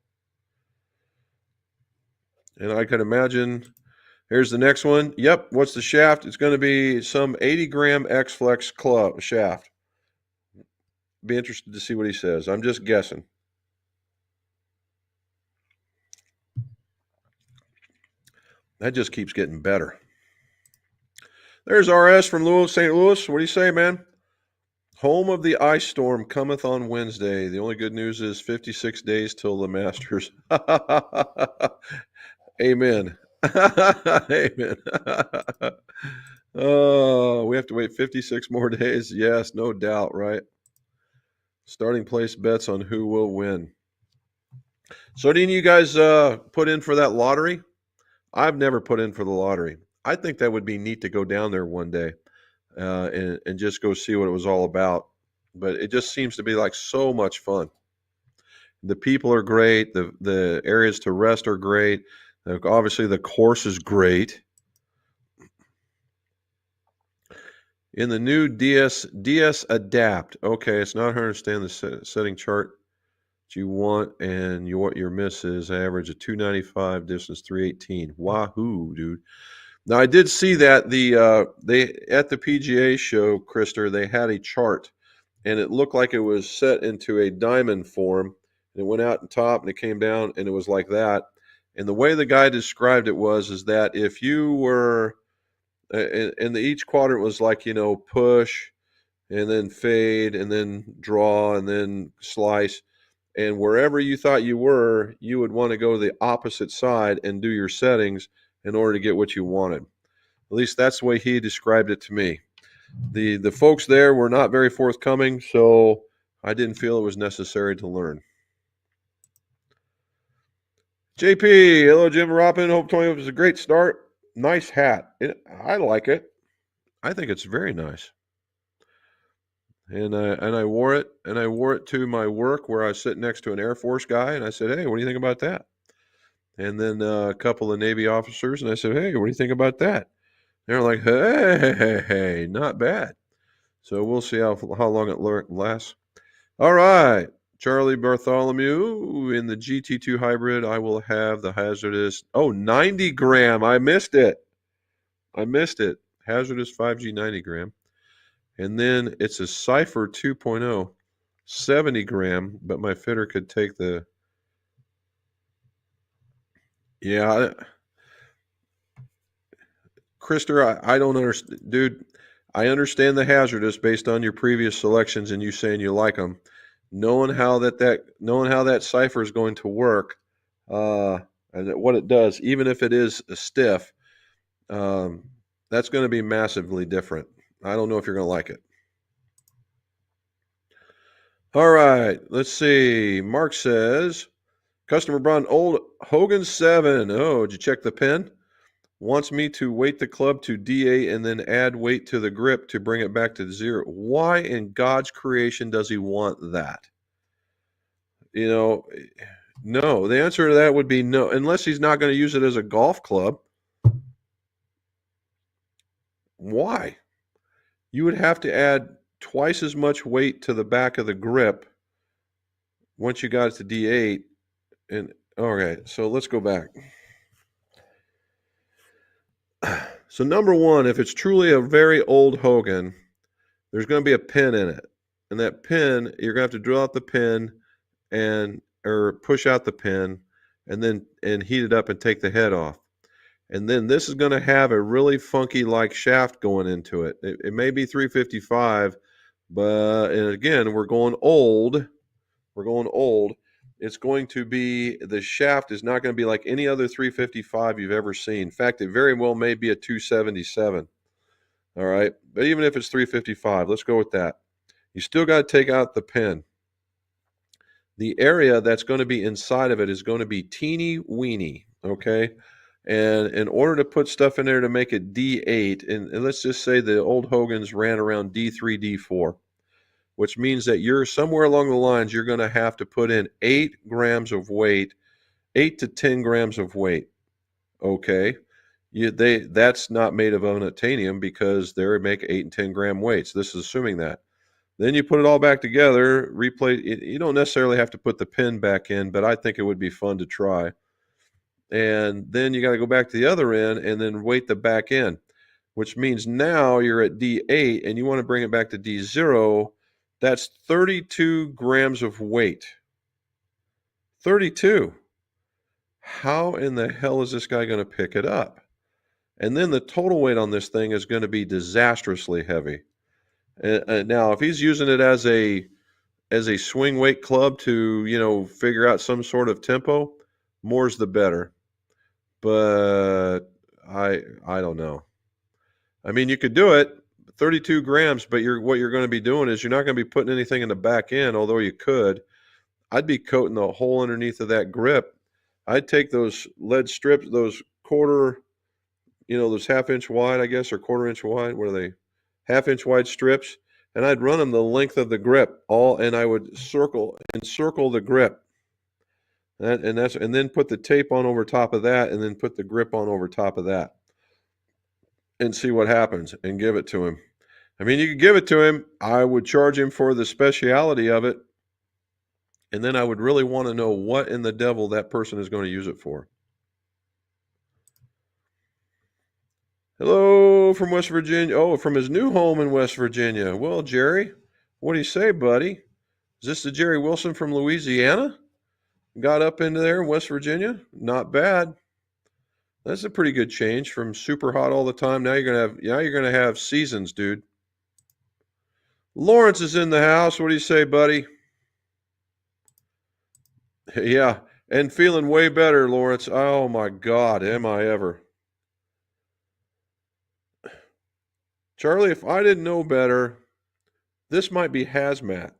And I could imagine, here's the next one. Yep, what's the shaft? It's going to be some 80-gram X-Flex club shaft. Be interested to see what he says. I'm just guessing. That just keeps getting better. There's RS from St. Louis. What do you say, man? Home of the ice storm cometh on Wednesday. The only good news is 56 days till the Masters. Amen. Amen. Oh, we have to wait 56 more days. Yes, no doubt, right? Starting place bets on who will win. So, didn't you guys put in for that lottery? I've never put in for the lottery. I think that would be neat to go down there one day and just go see what it was all about. But it just seems to be like so much fun. The people are great. The areas to rest are great. Obviously, the course is great. In the new DS Adapt, okay, it's not hard to understand the setting chart that you want and what your miss is. Average of 295, distance 318. Wahoo, dude! Now I did see that they at the PGA show, Krister, they had a chart, and it looked like it was set into a diamond form. And it went out and top, and it came down, and it was like that. And the way the guy described it is that if you were and each quadrant was like, push and then fade and then draw and then slice. And wherever you thought you were, you would want to go to the opposite side and do your settings in order to get what you wanted. At least that's the way he described it to me. The folks there were not very forthcoming, so I didn't feel it was necessary to learn. JP, hello, Jim Roppin. Hope 20 was a great start. Nice hat. I like it. I think it's very nice. And I wore it, and I wore it to my work where I was sitting next to an Air Force guy, and I said, "Hey, what do you think about that?" And then a couple of Navy officers, and I said, "Hey, what do you think about that?" They're like, "Hey, not bad." So we'll see how long it lasts. All right, Charlie Bartholomew in the GT2 hybrid. I will have the hazardous. 90 gram. I missed it. Hazardous 5G 90 gram. And then it's a Cypher 2.0, 70 gram, but my fitter could take the. Yeah, Krister, I don't understand. Dude, I understand the hazardous based on your previous selections and you saying you like them. Knowing how that Cypher is going to work, and what it does, even if it is a stiff, that's going to be massively different. I don't know if you're going to like it. All right, let's see. Mark says, customer brought an old Hogan 7. Oh, did you check the pin? Wants me to weight the club to D8 and then add weight to the grip to bring it back to 0. Why in God's creation does he want that? No. The answer to that would be no, unless he's not going to use it as a golf club. Why? You would have to add twice as much weight to the back of the grip once you got it to D8. And okay, so let's go back. So number one, if it's truly a very old Hogan, there's going to be a pin in it. And that pin, you're going to have to drill out the pin or push out the pin and heat it up and take the head off. And then this is going to have a really funky like shaft going into it. It may be 355, but and again, we're going old. It's going to be, the shaft is not going to be like any other 355 you've ever seen. In fact, it very well may be a 277. All right. But even if it's 355, let's go with that. You still got to take out the pin. The area that's going to be inside of it is going to be teeny weeny. Okay. And in order to put stuff in there to make it D8, and let's just say the old Hogans ran around D3, D4, which means that you're somewhere along the lines, you're going to have to put in 8 grams of weight, 8 to 10 grams of weight. Okay. That's not made of unobtainium because they make 8 and 10 gram weights. This is assuming that. Then you put it all back together, replay. You don't necessarily have to put the pin back in, but I think it would be fun to try. And then you got to go back to the other end and then weight the back end, which means now you're at D8 and you want to bring it back to D0. That's 32 grams of weight. 32. How in the hell is this guy going to pick it up? And then the total weight on this thing is going to be disastrously heavy. Now, if he's using it as a swing weight club to, figure out some sort of tempo, more's the better. But I don't know. I mean, you could do it, 32 grams, but what you're going to be doing is you're not going to be putting anything in the back end, although you could. I'd be coating the hole underneath of that grip. I'd take those lead strips, those quarter, those half-inch wide, I guess, or quarter-inch wide. What are they? Half-inch wide strips, and I'd run them the length of the grip, and I would encircle the grip. And then put the tape on over top of that, and then put the grip on over top of that, and see what happens, and give it to him. I mean, you could give it to him. I would charge him for the speciality of it, and then I would really want to know what in the devil that person is going to use it for. Hello from West Virginia. Oh, from his new home in West Virginia. Well, Jerry, what do you say, buddy? Is this the Jerry Wilson from Louisiana? Got up into there in West Virginia? Not bad. That's a pretty good change from super hot all the time. Now you're gonna have seasons, dude. Lawrence is in the house. What do you say, buddy? Yeah, and feeling way better, Lawrence. Oh my God, am I ever? Charlie, if I didn't know better, this might be hazmat.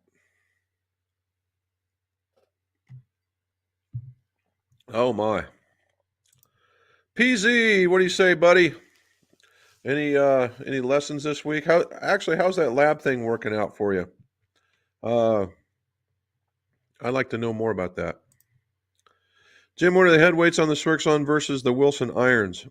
Oh my. PZ, what do you say, buddy? Any lessons this week? How's that lab thing working out for you? I'd like to know more about that. Jim, what are the head weights on the Srixon versus the Wilson irons?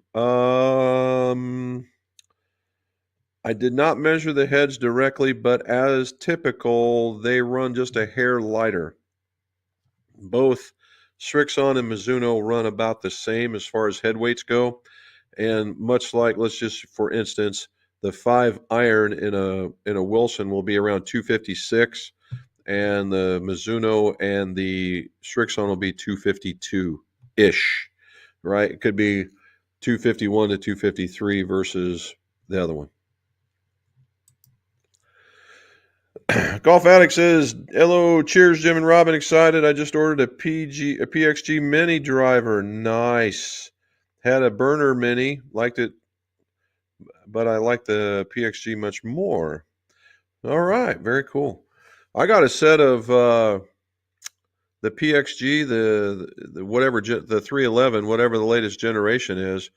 I did not measure the heads directly, but as typical, they run just a hair lighter. Both Srixon and Mizuno run about the same as far as head weights go. And much like, let's just, for instance, the 5 iron in a Wilson will be around 256, and the Mizuno and the Srixon will be 252-ish, right? It could be 251 to 253 versus the other one. Golf Addict says, hello, cheers, Jim and Robin. Excited. I just ordered a PXG Mini driver. Nice. Had a burner Mini. Liked it, but I like the PXG much more. All right. Very cool. I got a set of the PXG, the whatever, the 311, whatever the latest generation is.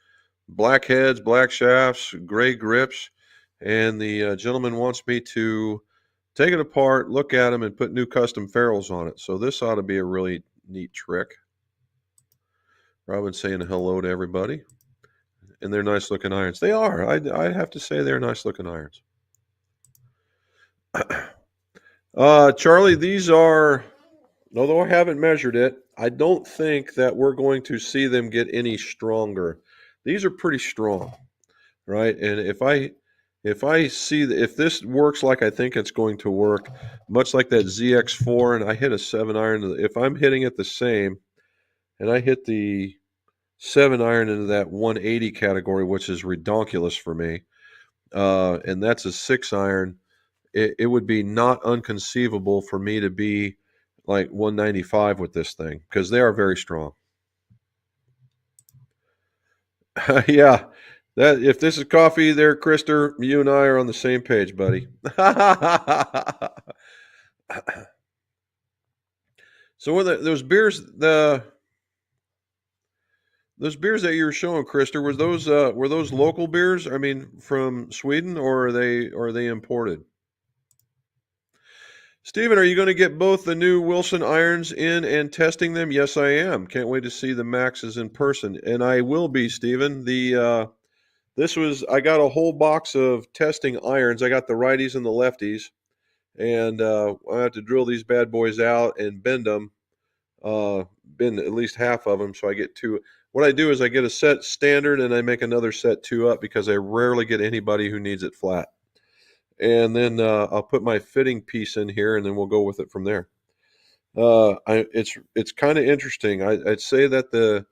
Black heads, black shafts, gray grips. And the gentleman wants me to take it apart, look at them, and put new custom ferrules on it. So this ought to be a really neat trick. Robin's saying hello to everybody. And they're nice looking irons. They are. I have to say they're nice looking irons. Charlie, these are, although I haven't measured it, I don't think that we're going to see them get any stronger. These are pretty strong, right? And if I see if this works like I think it's going to work, much like that ZX4, and I hit a 7 iron, if I'm hitting it the same, and I hit the 7 iron into that 180 category, which is redonkulous for me, and that's a 6 iron, it would be not unconceivable for me to be like 195 with this thing, because they are very strong. Yeah. That if this is coffee there, Krister, you and I are on the same page, buddy. So when those beers that you were showing, Krister, were those local beers? I mean, from Sweden, or are they imported? Steven, are you going to get both the new Wilson irons in and testing them? Yes, I am. Can't wait to see the Maxes in person, and I will be, Steven. I got a whole box of testing irons. I got the righties and the lefties, and I have to drill these bad boys out and bend them, bend at least half of them, so I get two. What I do is I get a set standard, and I make another set 2 up, because I rarely get anybody who needs it flat. And then I'll put my fitting piece in here, and then we'll go with it from there. It's kind of interesting. I'd say that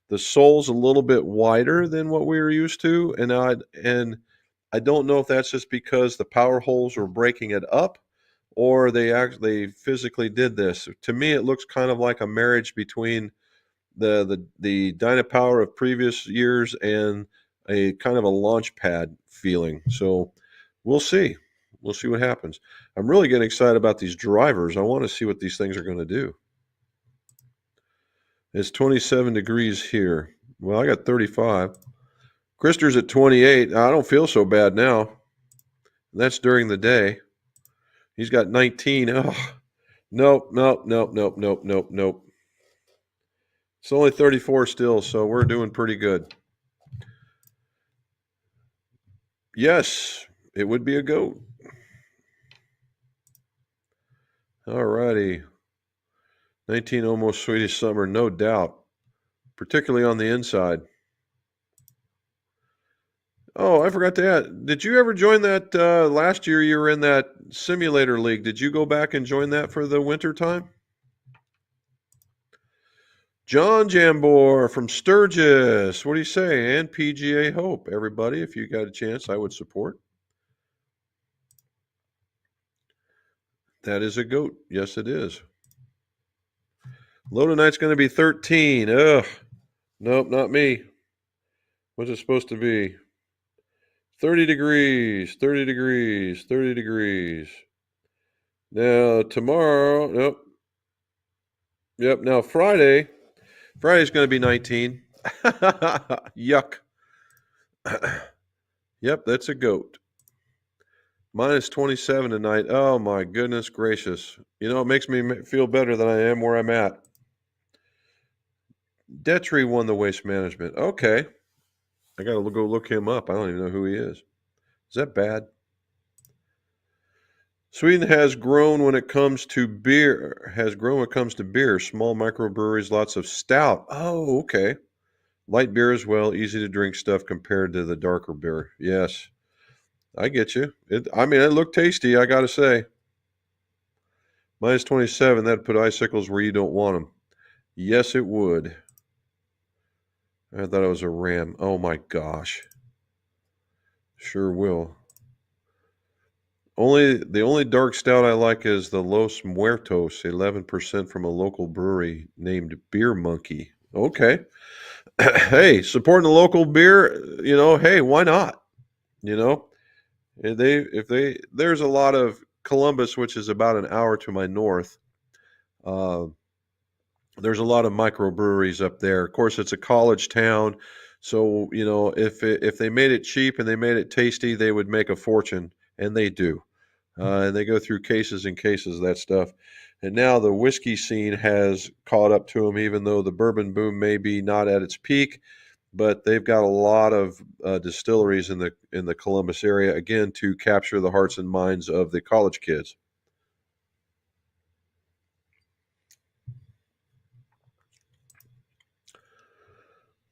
The sole's a little bit wider than what we were used to, and I don't know if that's just because the power holes were breaking it up, or they physically did this. To me, it looks kind of like a marriage between the Dynapower of previous years and a kind of a launch pad feeling. So we'll see. We'll see what happens. I'm really getting excited about these drivers. I want to see what these things are going to do. It's 27 degrees here. Well, I got 35. Krister's at 28. I don't feel so bad now. That's during the day. He's got 19. Oh, nope, nope, nope, nope, nope, nope, nope. It's only 34 still, so we're doing pretty good. Yes, it would be a goat. All righty. 19 almost Swedish summer, no doubt, particularly on the inside. Oh, I forgot to add. Did you ever join that last year you were in that simulator league? Did you go back and join that for the winter time? John Jambor from Sturgis. What do you say? And PGA Hope. Everybody, if you got a chance, I would support. That is a goat. Yes, it is. Low tonight's going to be 13. Ugh. Nope, not me. What's it supposed to be? 30 degrees, 30 degrees, 30 degrees. Now, tomorrow, nope. Yep, now Friday's going to be 19. Yuck. Yep, that's a goat. Minus 27 tonight. Oh, my goodness gracious. You know, it makes me feel better than I am where I'm at. Detry won the waste management. Okay. I got to go look him up. I don't even know who he is. Is that bad? Sweden has grown when it comes to beer. Small microbreweries, lots of stout. Oh, okay. Light beer as well. Easy to drink stuff compared to the darker beer. Yes. I get you. It looked tasty, I got to say. Minus 27, that'd put icicles where you don't want them. Yes, it would. I thought it was a ram. Oh, my gosh. Sure will. The only dark stout I like is the Los Muertos, 11% from a local brewery named Beer Monkey. Okay. Hey, supporting the local beer, hey, why not? There's a lot of Columbus, which is about an hour to my north. There's a lot of microbreweries up there. Of course, it's a college town, so if they made it cheap and they made it tasty, they would make a fortune, and they do. And they go through cases and cases of that stuff. And now the whiskey scene has caught up to them, even though the bourbon boom may be not at its peak, but they've got a lot of distilleries in the Columbus area, again, to capture the hearts and minds of the college kids.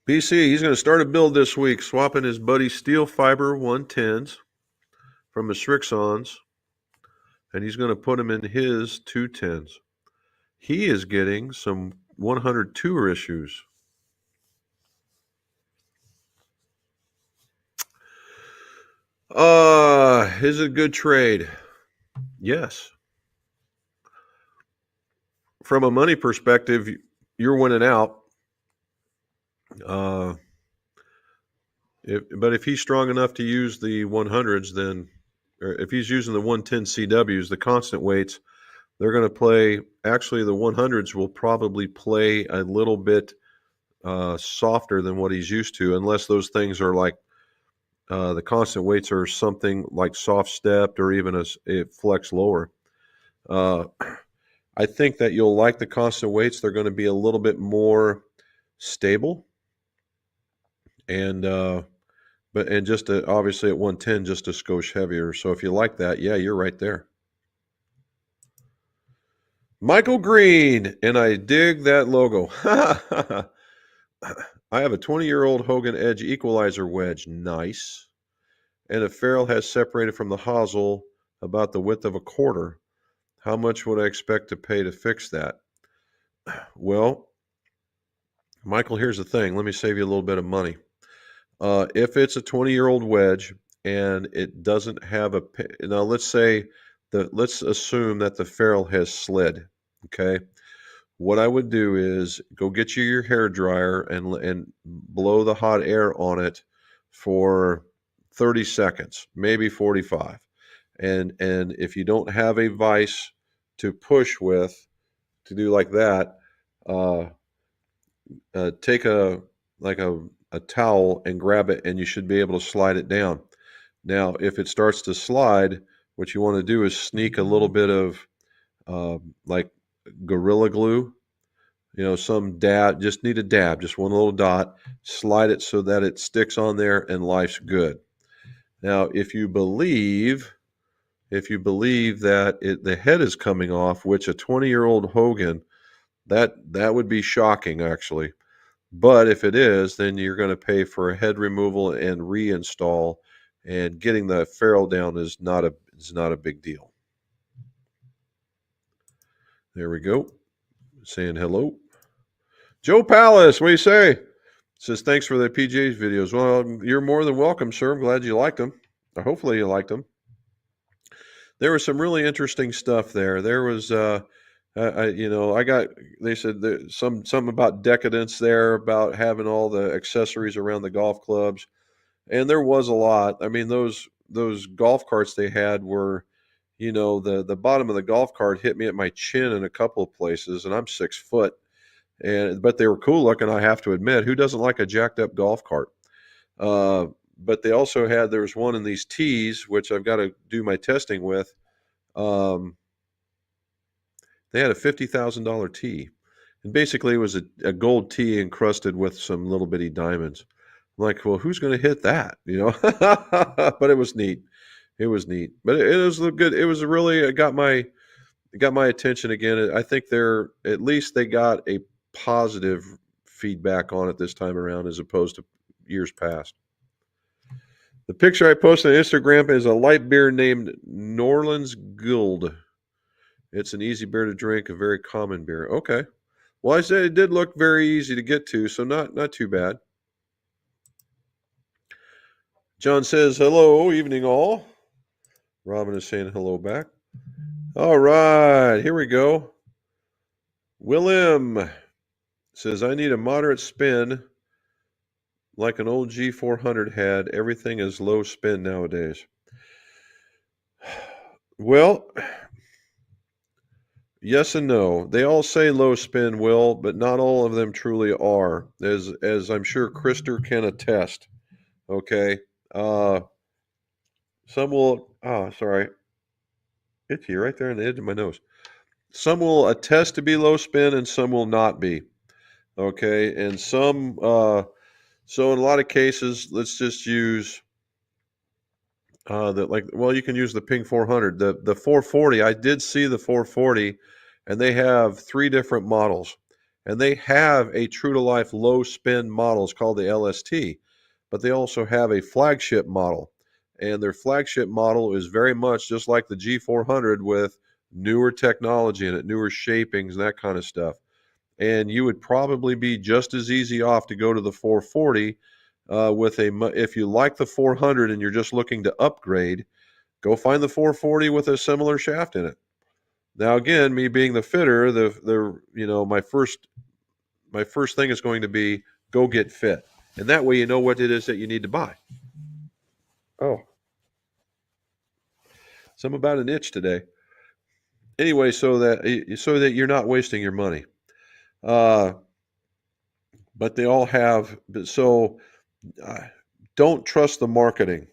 BC, he's going to start a build this week, swapping his buddy steel fiber 110s from the Srixons, and he's going to put them in his 210s. He is getting some 100 tour issues. Is it a good trade? Yes. From a money perspective, you're winning out. But if he's strong enough to use the 100s, then, or if he's using the 110 CWs, the constant weights, they're going to play. Actually, the 100s will probably play a little bit softer than what he's used to, unless those things are like the constant weights are something like soft stepped or even a flex lower. I think that you'll like the constant weights. They're going to be a little bit more stable, and just obviously at 110, just a skosh heavier. So if you like that, yeah, you're right there. Michael Green, and I dig that logo. I have a 20-year-old Hogan Edge equalizer wedge. Nice. And a ferrule has separated from the hosel about the width of a quarter. How much would I expect to pay to fix that? Well, Michael, here's the thing. Let me save you a little bit of money. If it's a 20-year-old wedge and it doesn't have now let's assume that the ferrule has slid. Okay. What I would do is go get you your hair dryer and blow the hot air on it for 30 seconds, maybe 45. And if you don't have a vise to push with to do like that, uh, take a towel and grab it, and you should be able to slide it down. Now, if it starts to slide, what you want to do is sneak a little bit of like Gorilla Glue. Some dab, just need a dab, just one little dot, slide it so that it sticks on there and life's good. Now, if you believe that the head is coming off, which a 20-year-old Hogan, that would be shocking actually. But if it is, then you're going to pay for a head removal and reinstall, and getting the ferrule down is not a big deal. There we go. Saying hello. Joe Palace, what do you say? Says thanks for the PGA videos. Well, you're more than welcome, sir. I'm glad you liked them. Or hopefully you liked them. There was some really interesting stuff there. There was, I got. They said something about decadence there, about having all the accessories around the golf clubs, and there was a lot. I mean, those golf carts they had were, the bottom of the golf cart hit me at my chin in a couple of places, and I'm 6 foot, but they were cool looking. I have to admit, who doesn't like a jacked up golf cart? But they also there was one in these tees, which I've got to do my testing with. They had a $50,000 tee, and basically it was a gold tee encrusted with some little bitty diamonds. I'm like, well, who's going to hit that? But it was neat. It was neat. But it was good. It was really it got my attention again. I think at least they got a positive feedback on it this time around as opposed to years past. The picture I posted on Instagram is a light beer named Norland's Gould. It's an easy beer to drink, a very common beer. Okay. Well, I said it did look very easy to get to, so not too bad. John says, hello, evening all. Robin is saying hello back. All right, here we go. Willem says, I need a moderate spin like an old G400 had. Everything is low spin nowadays. Well, yes and no. They all say low spin, Will, but not all of them truly are, as I'm sure Krister can attest. Okay. Some will. Oh, sorry. Itchy right there on the edge of my nose. Some will attest to be low spin, and some will not be. Okay, and some. So in a lot of cases, let's just use that. Well, you can use the Ping 400, the 440. I did see the 440, and they have 3 different models, and they have a true to life low spin model. It's called the LST, but they also have a flagship model. And their flagship model is very much just like the G400 with newer technology in it, newer shapings, and that kind of stuff. And you would probably be just as easy off to go to the 440 if you like the 400 and you're just looking to upgrade, go find the 440 with a similar shaft in it. Now, again, me being the fitter, my first thing is going to be go get fit, and that way you know what it is that you need to buy. Oh, something about an itch today. Anyway, so that you're not wasting your money. But they all have. So don't trust the marketing.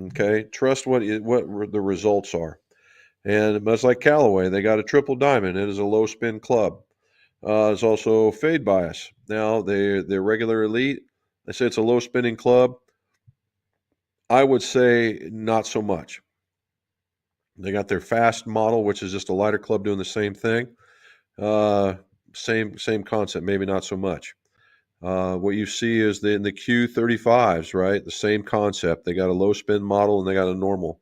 Okay, trust what the results are. And much like Callaway, they got a triple diamond. It is a low spin club. It's also fade bias. Now they're regular elite. They say it's a low spinning club. I would say not so much. They got their fast model, which is just a lighter club doing the same thing. Same concept, maybe not so much. What you see is in the Q35s, right? The same concept. They got a low spin model and they got a normal.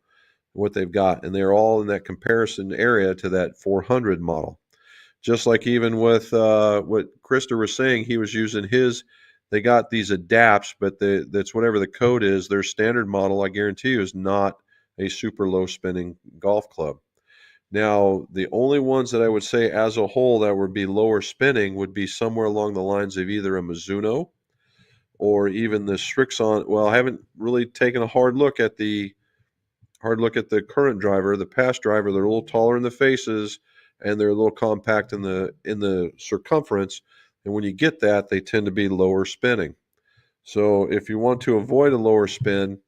What they've got, and they're all in that comparison area to that 400 model. Just like even with what Krista was saying, he was using his. They got these adapts, but that's whatever the code is. Their standard model, I guarantee you, is not a super low spinning golf club. Now, the only ones that I would say as a whole that would be lower spinning would be somewhere along the lines of either a Mizuno or even the Srixon. Well, I haven't really taken a hard look at the current driver. The past driver, they're a little taller in the faces and they're a little compact in the circumference. And when you get that, they tend to be lower spinning. So if you want to avoid a lower spin,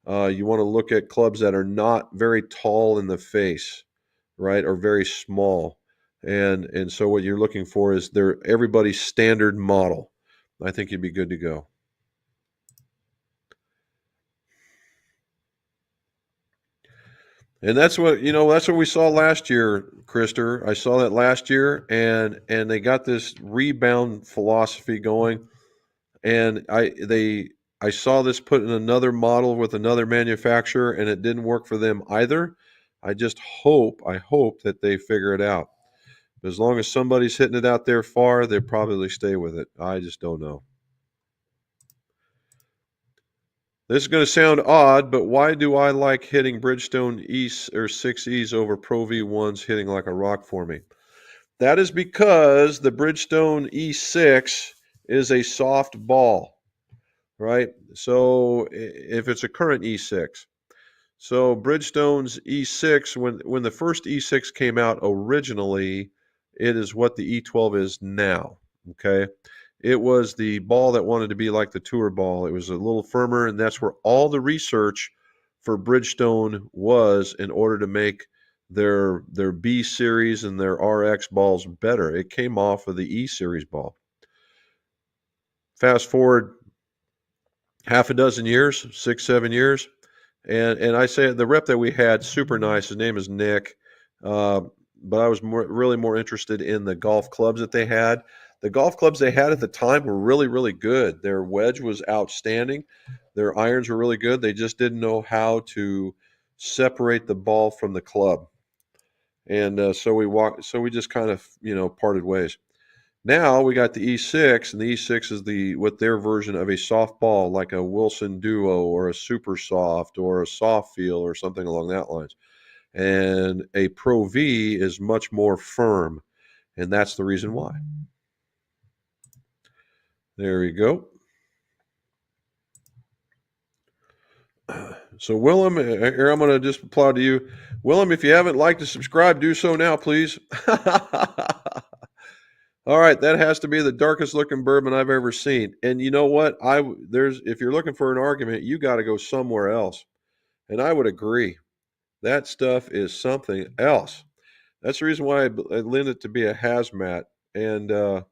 you want to look at clubs that are not very tall in the face, right, or very small. And so what you're looking for is they're everybody's standard model. I think you'd be good to go. And that's what we saw last year, Krister. I saw that last year, and they got this rebound philosophy going, and I saw this put in another model with another manufacturer, and it didn't work for them either. I hope that they figure it out. As long as somebody's hitting it out there far, they'll probably stay with it. I just don't know. This is going to sound odd, but why do I like hitting Bridgestone E's or 6Es over Pro V1s hitting like a rock for me? That is because the Bridgestone E6 is a soft ball, right? So if it's a current E6. So Bridgestone's E6, when the first E6 came out originally, it is what the E12 is now, okay? It was the ball that wanted to be like the tour ball. It was a little firmer, and that's where all the research for Bridgestone was in order to make their B series and their RX balls better. It came off of the E series ball. Fast forward half a dozen years, 6, 7 years, and I say the rep that we had, super nice. His name is Nick. Uh, but I was really more interested in the golf clubs that they had. The golf clubs they had at the time were really, really good. Their wedge was outstanding. Their irons were really good. They just didn't know how to separate the ball from the club, and So we just kind of parted ways. Now we got the E6, and the E6 is what their version of a soft ball, like a Wilson Duo or a Super Soft or a Soft Feel or something along that lines. And a Pro V is much more firm, and that's the reason why. There you go. So Willem, here I'm going to just applaud to you. Willem, if you haven't liked and subscribed, do so now, please. All right, that has to be the darkest looking bourbon I've ever seen. And you know what? If you're looking for an argument, you got to go somewhere else. And I would agree. That stuff is something else. That's the reason why I lend it to be a hazmat. And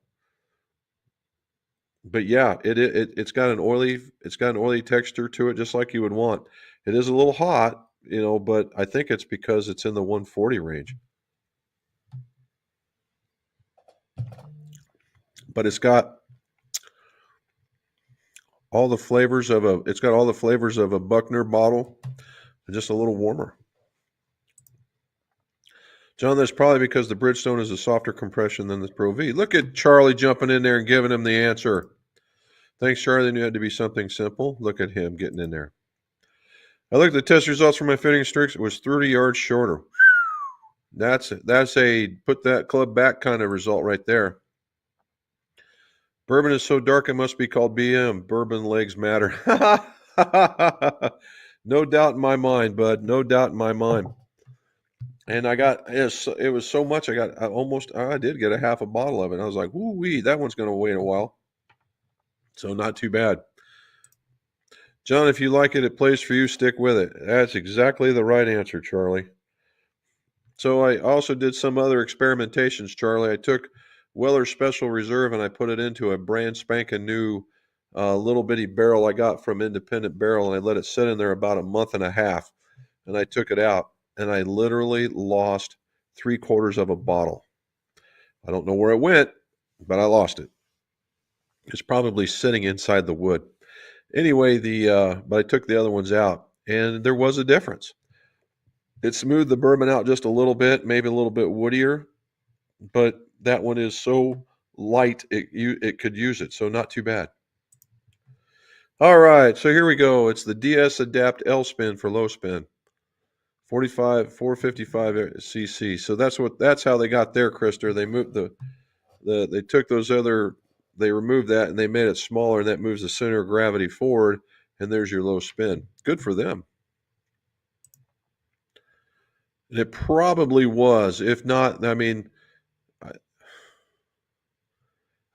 but yeah, it's got an oily texture to it, just like you would want. It is a little hot, but I think it's because it's in the 140 range. But it's got all the flavors of a Buckner bottle, just a little warmer. John, that's probably because the Bridgestone is a softer compression than the Pro V. Look at Charlie jumping in there and giving him the answer. Thanks, Charlie. Knew it had to be something simple. Look at him getting in there. I looked at the test results for my fitting streaks. It was 30 yards shorter. That's a put that club back kind of result right there. Bourbon is so dark it must be called BM. Bourbon legs matter. No doubt in my mind, bud. No doubt in my mind. And it was so much. I did get a half a bottle of it. And I was like, woo wee, that one's going to wait a while. So not too bad. John, if you like it, it plays for you, stick with it. That's exactly the right answer, Charlie. So I also did some other experimentations, Charlie. I took Weller Special Reserve and I put it into a brand spanking new little bitty barrel I got from Independent Barrel, and I let it sit in there about a month and a half. And I took it out, and I literally lost 3/4 of a bottle. I don't know where it went, but I lost it. It's probably sitting inside the wood. Anyway, but I took the other ones out, and there was a difference. It smoothed the bourbon out just a little bit, maybe a little bit woodier, but that one is so light it could use it, so not too bad. All right, so here we go. It's the DS Adapt L spin for low spin. 455 cc. So that's how they got there, Krister. They moved they took they removed that and they made it smaller, and that moves the center of gravity forward, and there's your low spin. Good for them. And it probably was. If not, I mean,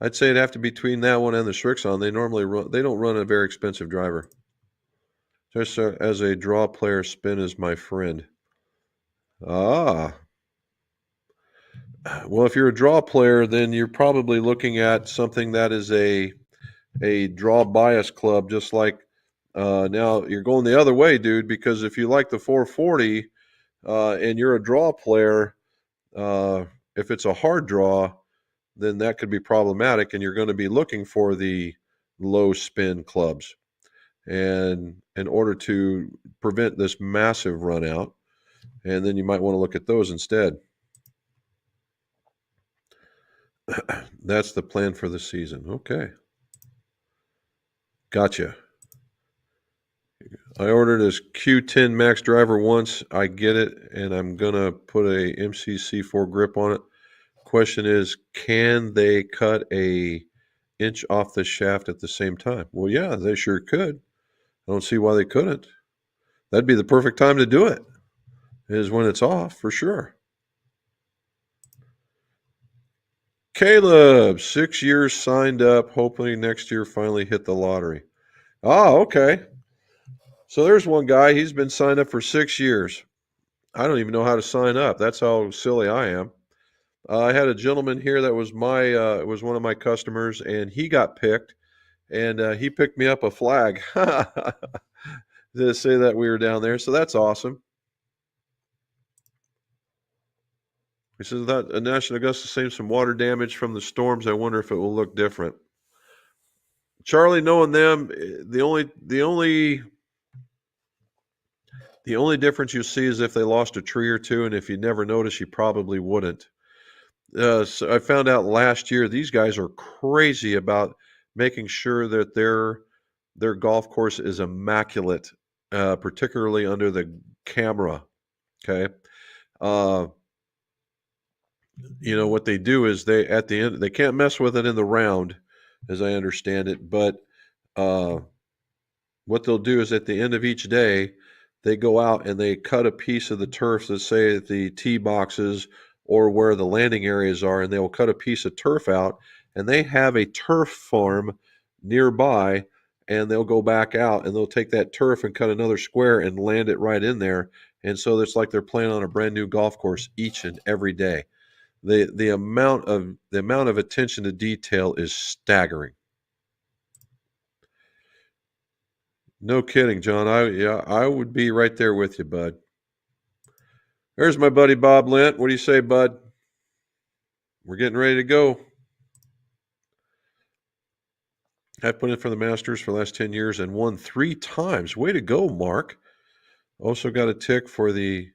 I'd say it'd have to be between that one and the Srixon. They don't run a very expensive driver. Just as a draw player, spin is my friend. Ah. Well, if you're a draw player, then you're probably looking at something that is a draw bias club, just like now you're going the other way, dude, because if you like the 440 and you're a draw player, if it's a hard draw, then that could be problematic, and you're going to be looking for the low spin clubs. And in order to prevent this massive run out, and then you might want to look at those instead. That's the plan for the season. Okay. Gotcha. I ordered this Q10 Max driver once. I get it, and I'm going to put a MCC4 grip on it. Question is, can they cut a inch off the shaft at the same time? Well, yeah, they sure could. I don't see why they couldn't. That'd be the perfect time to do it, is when it's off, for sure. Caleb, 6 years signed up, hoping next year finally hit the lottery. Oh, okay. So there's one guy. He's been signed up for 6 years. I don't even know how to sign up. That's how silly I am. I had a gentleman here that was was one of my customers, and he got picked, and he picked me up a flag to say that we were down there. So that's awesome. He says that National Augusta seems some water damage from the storms. I wonder if it will look different. Charlie, knowing them, the only difference you see is if they lost a tree or two, and if you never notice, you probably wouldn't. So I found out last year these guys are crazy about making sure that their golf course is immaculate, particularly under the camera. Okay, what they do is they at the end they can't mess with it in the round, as I understand it, but what they'll do is at the end of each day they go out and they cut a piece of the turf, let's say at the tee boxes or where the landing areas are, and they will cut a piece of turf out, and they have a turf farm nearby, and they'll go back out and they'll take that turf and cut another square and land it right in there. And so it's like they're playing on a brand new golf course each and every day. The amount of attention to detail is staggering. No kidding, John. I would be right there with you, bud. There's my buddy Bob Lent. What do you say, bud? We're getting ready to go. I've put in for the Masters for the last 10 years and won 3 times. Way to go, Mark. Also got a tick for the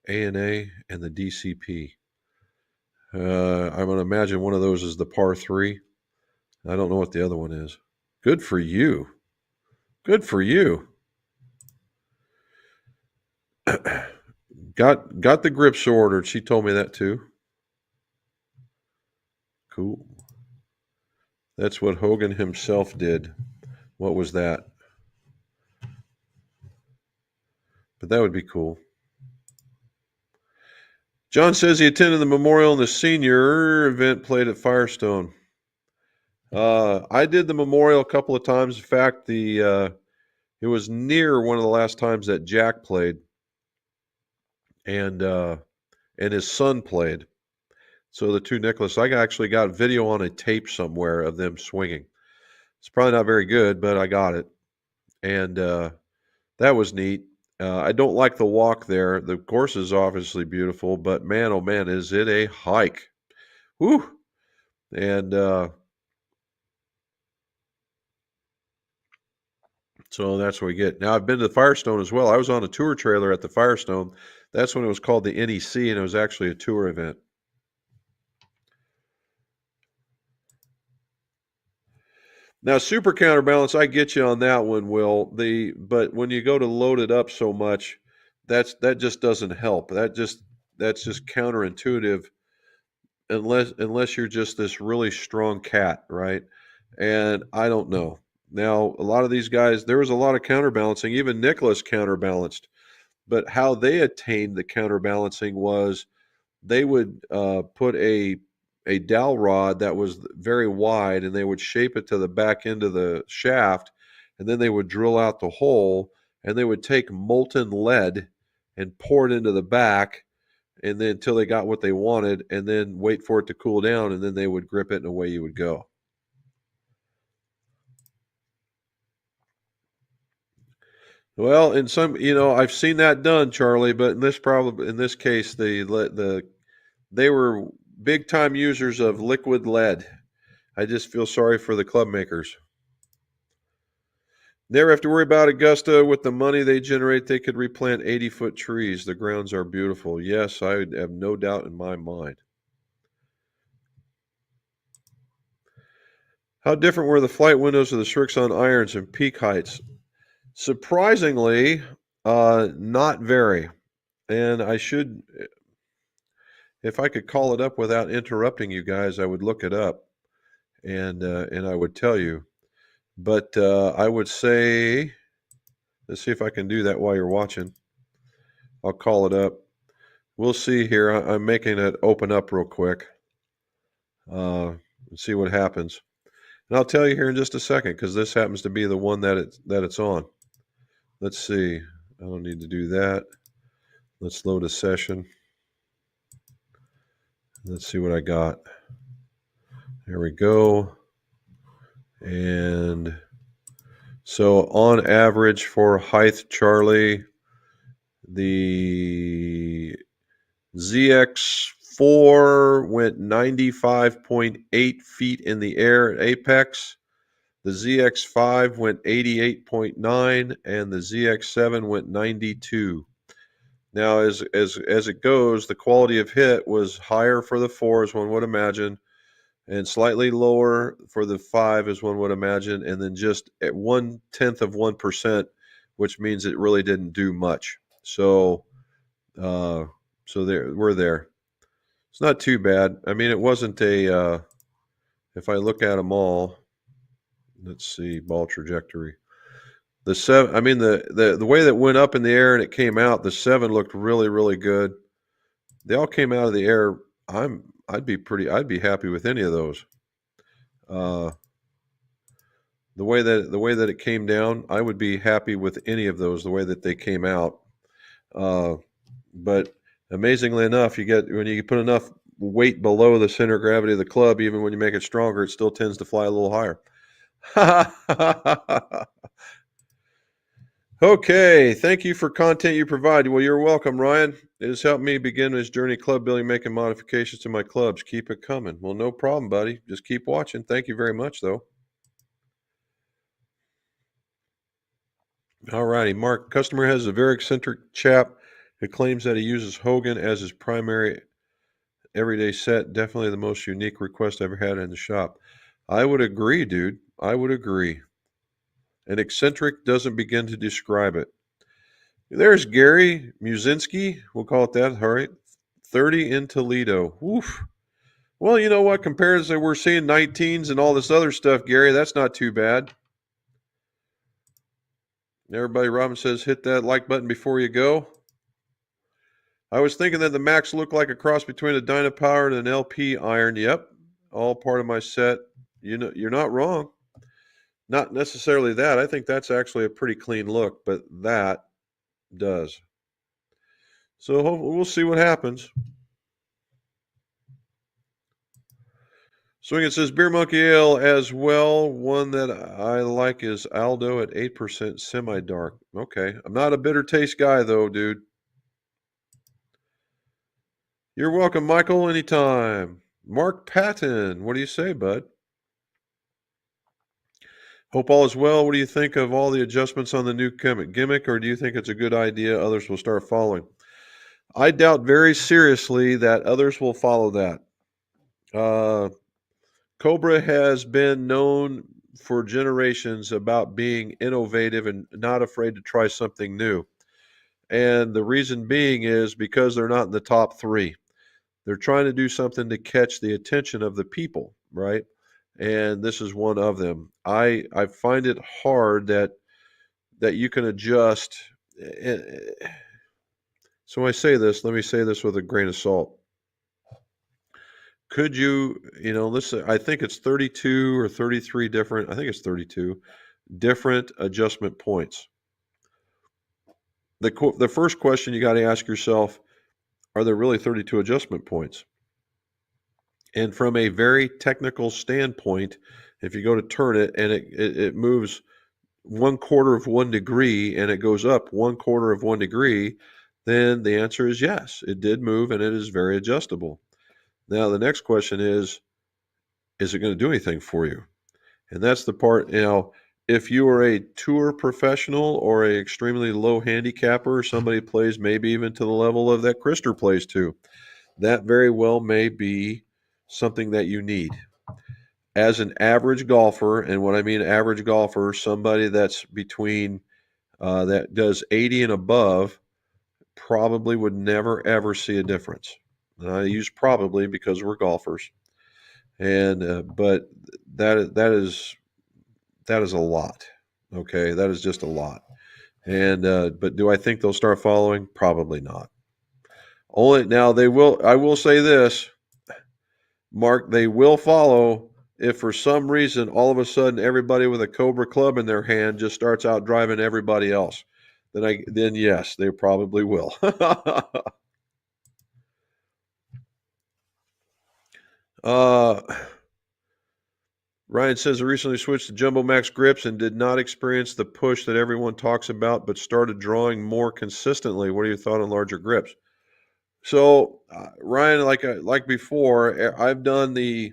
ANA and the DCP. I'm going to imagine one of those is the par 3. I don't know what the other one is. Good for you. Good for you. Got the grips ordered. She told me that too. Cool. That's what Hogan himself did. What was that? But that would be cool. John says he attended the memorial and the senior event played at Firestone. I did the memorial a couple of times. In fact, it was near one of the last times that Jack played, and his son played. So the two Nicholas, I actually got video on a tape somewhere of them swinging. It's probably not very good, but I got it, and that was neat. I don't like the walk there. The course is obviously beautiful, but man, oh man, is it a hike. Whew. And so that's what we get. Now, I've been to the Firestone as well. I was on a tour trailer at the Firestone. That's when it was called the NEC, and it was actually a tour event. Now, super counterbalance, I get you on that one, Will. But when you go to load it up so much, that just doesn't help. That's just counterintuitive unless you're just this really strong cat, right? And I don't know. Now, a lot of these guys, there was a lot of counterbalancing. Even Nicholas counterbalanced, but how they attained the counterbalancing was they would put a dowel rod that was very wide, and they would shape it to the back end of the shaft, and then they would drill out the hole, and they would take molten lead and pour it into the back, and then until they got what they wanted, and then wait for it to cool down, and then they would grip it, and away you would go. Well, in some, I've seen that done, Charlie, but in this case, they were big time users of liquid lead. I just feel sorry for the club makers. Never have to worry about Augusta. With the money they generate, they could replant 80-foot trees. The grounds are beautiful. Yes, I have no doubt in my mind. How different were the flight windows of the Srixon irons and peak heights? Surprisingly, not very. And I should, if I could call it up without interrupting you guys, I would look it up and I would tell you. But I would say, let's see if I can do that while you're watching. I'll call it up. We'll see here. I'm making it open up real quick. And see what happens. And I'll tell you here in just a second because this happens to be the one that it's on. Let's see. I don't need to do that. Let's load a session. Let's see what I got. There we go. And so on average for height, Charlie, the ZX4 went 95.8 feet in the air at apex. The ZX5 went 88.9 and the ZX7 went 92. Now, as it goes, the quality of hit was higher for the 4, as one would imagine, and slightly lower for the 5, as one would imagine, and then just at 0.1%, which means it really didn't do much. So, there we're there. It's not too bad. I mean, it wasn't a. If I look at them all, let's see, ball trajectory. The 7, I mean, the way that went up in the air and it came out, the 7 looked really, really good. They all came out of the air. I'd be happy with any of those. The way that it came down, I would be happy with any of those. The way that they came out, but amazingly enough, when you put enough weight below the center of gravity of the club, even when you make it stronger, it still tends to fly a little higher. Okay, thank you for content you provide. Well, you're welcome, Ryan. It has helped me begin this journey club building, making modifications to my clubs. Keep it coming. Well, no problem, buddy. Just keep watching. Thank you very much, though. All righty, Mark. Customer has a very eccentric chap who claims that he uses Hogan as his primary everyday set. Definitely the most unique request I've ever had in the shop. I would agree, dude. I would agree. An eccentric doesn't begin to describe it. There's Gary Musinski. We'll call it that. All right. 30 in Toledo. Oof. Well, you know what? Compared to we're seeing 19s and all this other stuff, Gary, that's not too bad. Everybody, Robin says, hit that like button before you go. I was thinking that the Max looked like a cross between a Dynapower and an LP iron. Yep. All part of my set. You know, you're not wrong. Not necessarily that. I think that's actually a pretty clean look, but that does. So we'll see what happens. Swing, it says Beer Monkey Ale as well. One that I like is Aldo at 8% semi-dark. Okay. I'm not a bitter taste guy, though, dude. You're welcome, Michael, anytime. Mark Patton, what do you say, bud? Hope all is well. What do you think of all the adjustments on the new gimmick, or do you think it's a good idea others will start following? I doubt very seriously that others will follow that. Cobra has been known for generations about being innovative and not afraid to try something new. And the reason being is because they're not in the top three. They're trying to do something to catch the attention of the people, right? And this is one of them. I find it hard that you can adjust. eh, eh, So when I say this, let me say this with a grain of salt. Could you, let's say, I think it's 32 or 33 different, I think it's 32 different adjustment points. The first question you got to ask yourself, are there really 32 adjustment points? And from a very technical standpoint, if you go to turn it and it moves 1/4 of 1 degree and it goes up 1/4 of 1 degree, then the answer is yes, it did move and it is very adjustable. Now, the next question is it going to do anything for you? And that's the part, if you are a tour professional or a extremely low handicapper, somebody plays maybe even to the level of that Krister plays to, that very well may be something that you need. As an average golfer, and what I mean average golfer, somebody that's between that does 80 and above, probably would never ever see a difference. And I use probably because we're golfers, and but that is a lot. Okay, that is just a lot. And but do I think they'll start following? Probably not. Only now they will. I will say this, Mark. They will follow if for some reason all of a sudden everybody with a Cobra club in their hand just starts out driving everybody else. Then yes, they probably will. uh, Ryan says I recently switched to Jumbo Max grips and did not experience the push that everyone talks about, but started drawing more consistently. What are your thoughts on larger grips? So, Ryan, like before, I've done the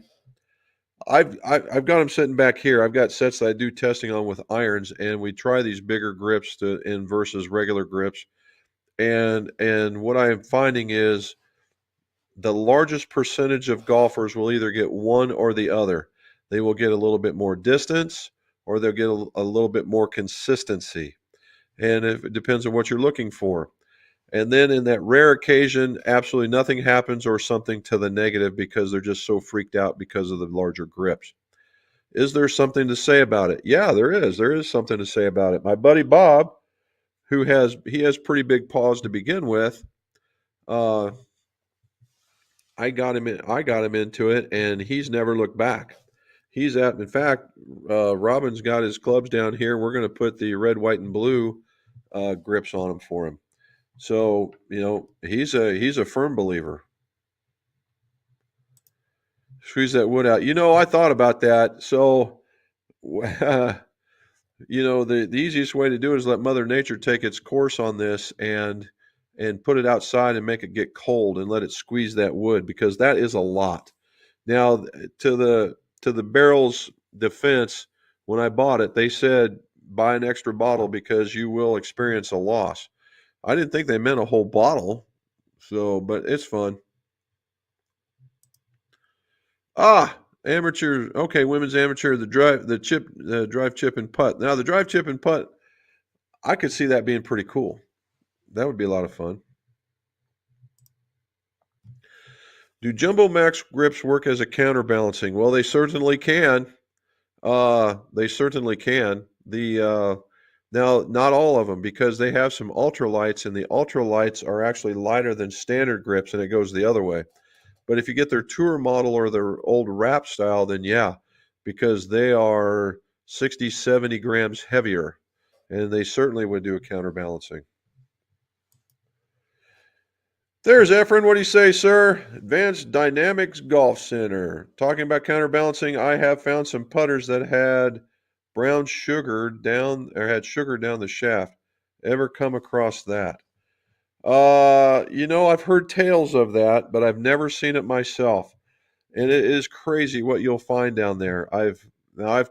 I've got them sitting back here. I've got sets that I do testing on with irons, and we try these bigger grips in versus regular grips. And what I am finding is the largest percentage of golfers will either get one or the other. They will get a little bit more distance, or they'll get a little bit more consistency. And if it depends on what you're looking for. And then in that rare occasion, absolutely nothing happens or something to the negative because they're just so freaked out because of the larger grips. Is there something to say about it? Yeah, there is. There is something to say about it. My buddy Bob, he has pretty big paws to begin with. Uh, I got him into it, and he's never looked back. In fact, Robin's got his clubs down here. We're going to put the red, white, and blue grips on them for him. So he's a firm believer. Squeeze that wood out. I thought about that. So, the easiest way to do it is let Mother Nature take its course on this and put it outside and make it get cold and let it squeeze that wood, because that is a lot. Now, to the barrel's defense, when I bought it, they said buy an extra bottle because you will experience a loss. I didn't think they meant a whole bottle. So, but it's fun. Amateur. Okay, women's amateur. The drive, chip, and putt. Now, the drive, chip, and putt, I could see that being pretty cool. That would be a lot of fun. Do Jumbo Max grips work as a counterbalancing? Well, they certainly can. They certainly can. Now, not all of them, because they have some ultralights, and the ultralights are actually lighter than standard grips, and it goes the other way. But if you get their tour model or their old wrap style, then yeah, because they are 60, 70 grams heavier, and they certainly would do a counterbalancing. There's Efren. What do you say, sir? Advanced Dynamics Golf Center. Talking about counterbalancing, I have found some putters that had brown sugar down, or had sugar down the shaft. Ever come across that? I've heard tales of that, but I've never seen it myself. And it is crazy what you'll find down there. I've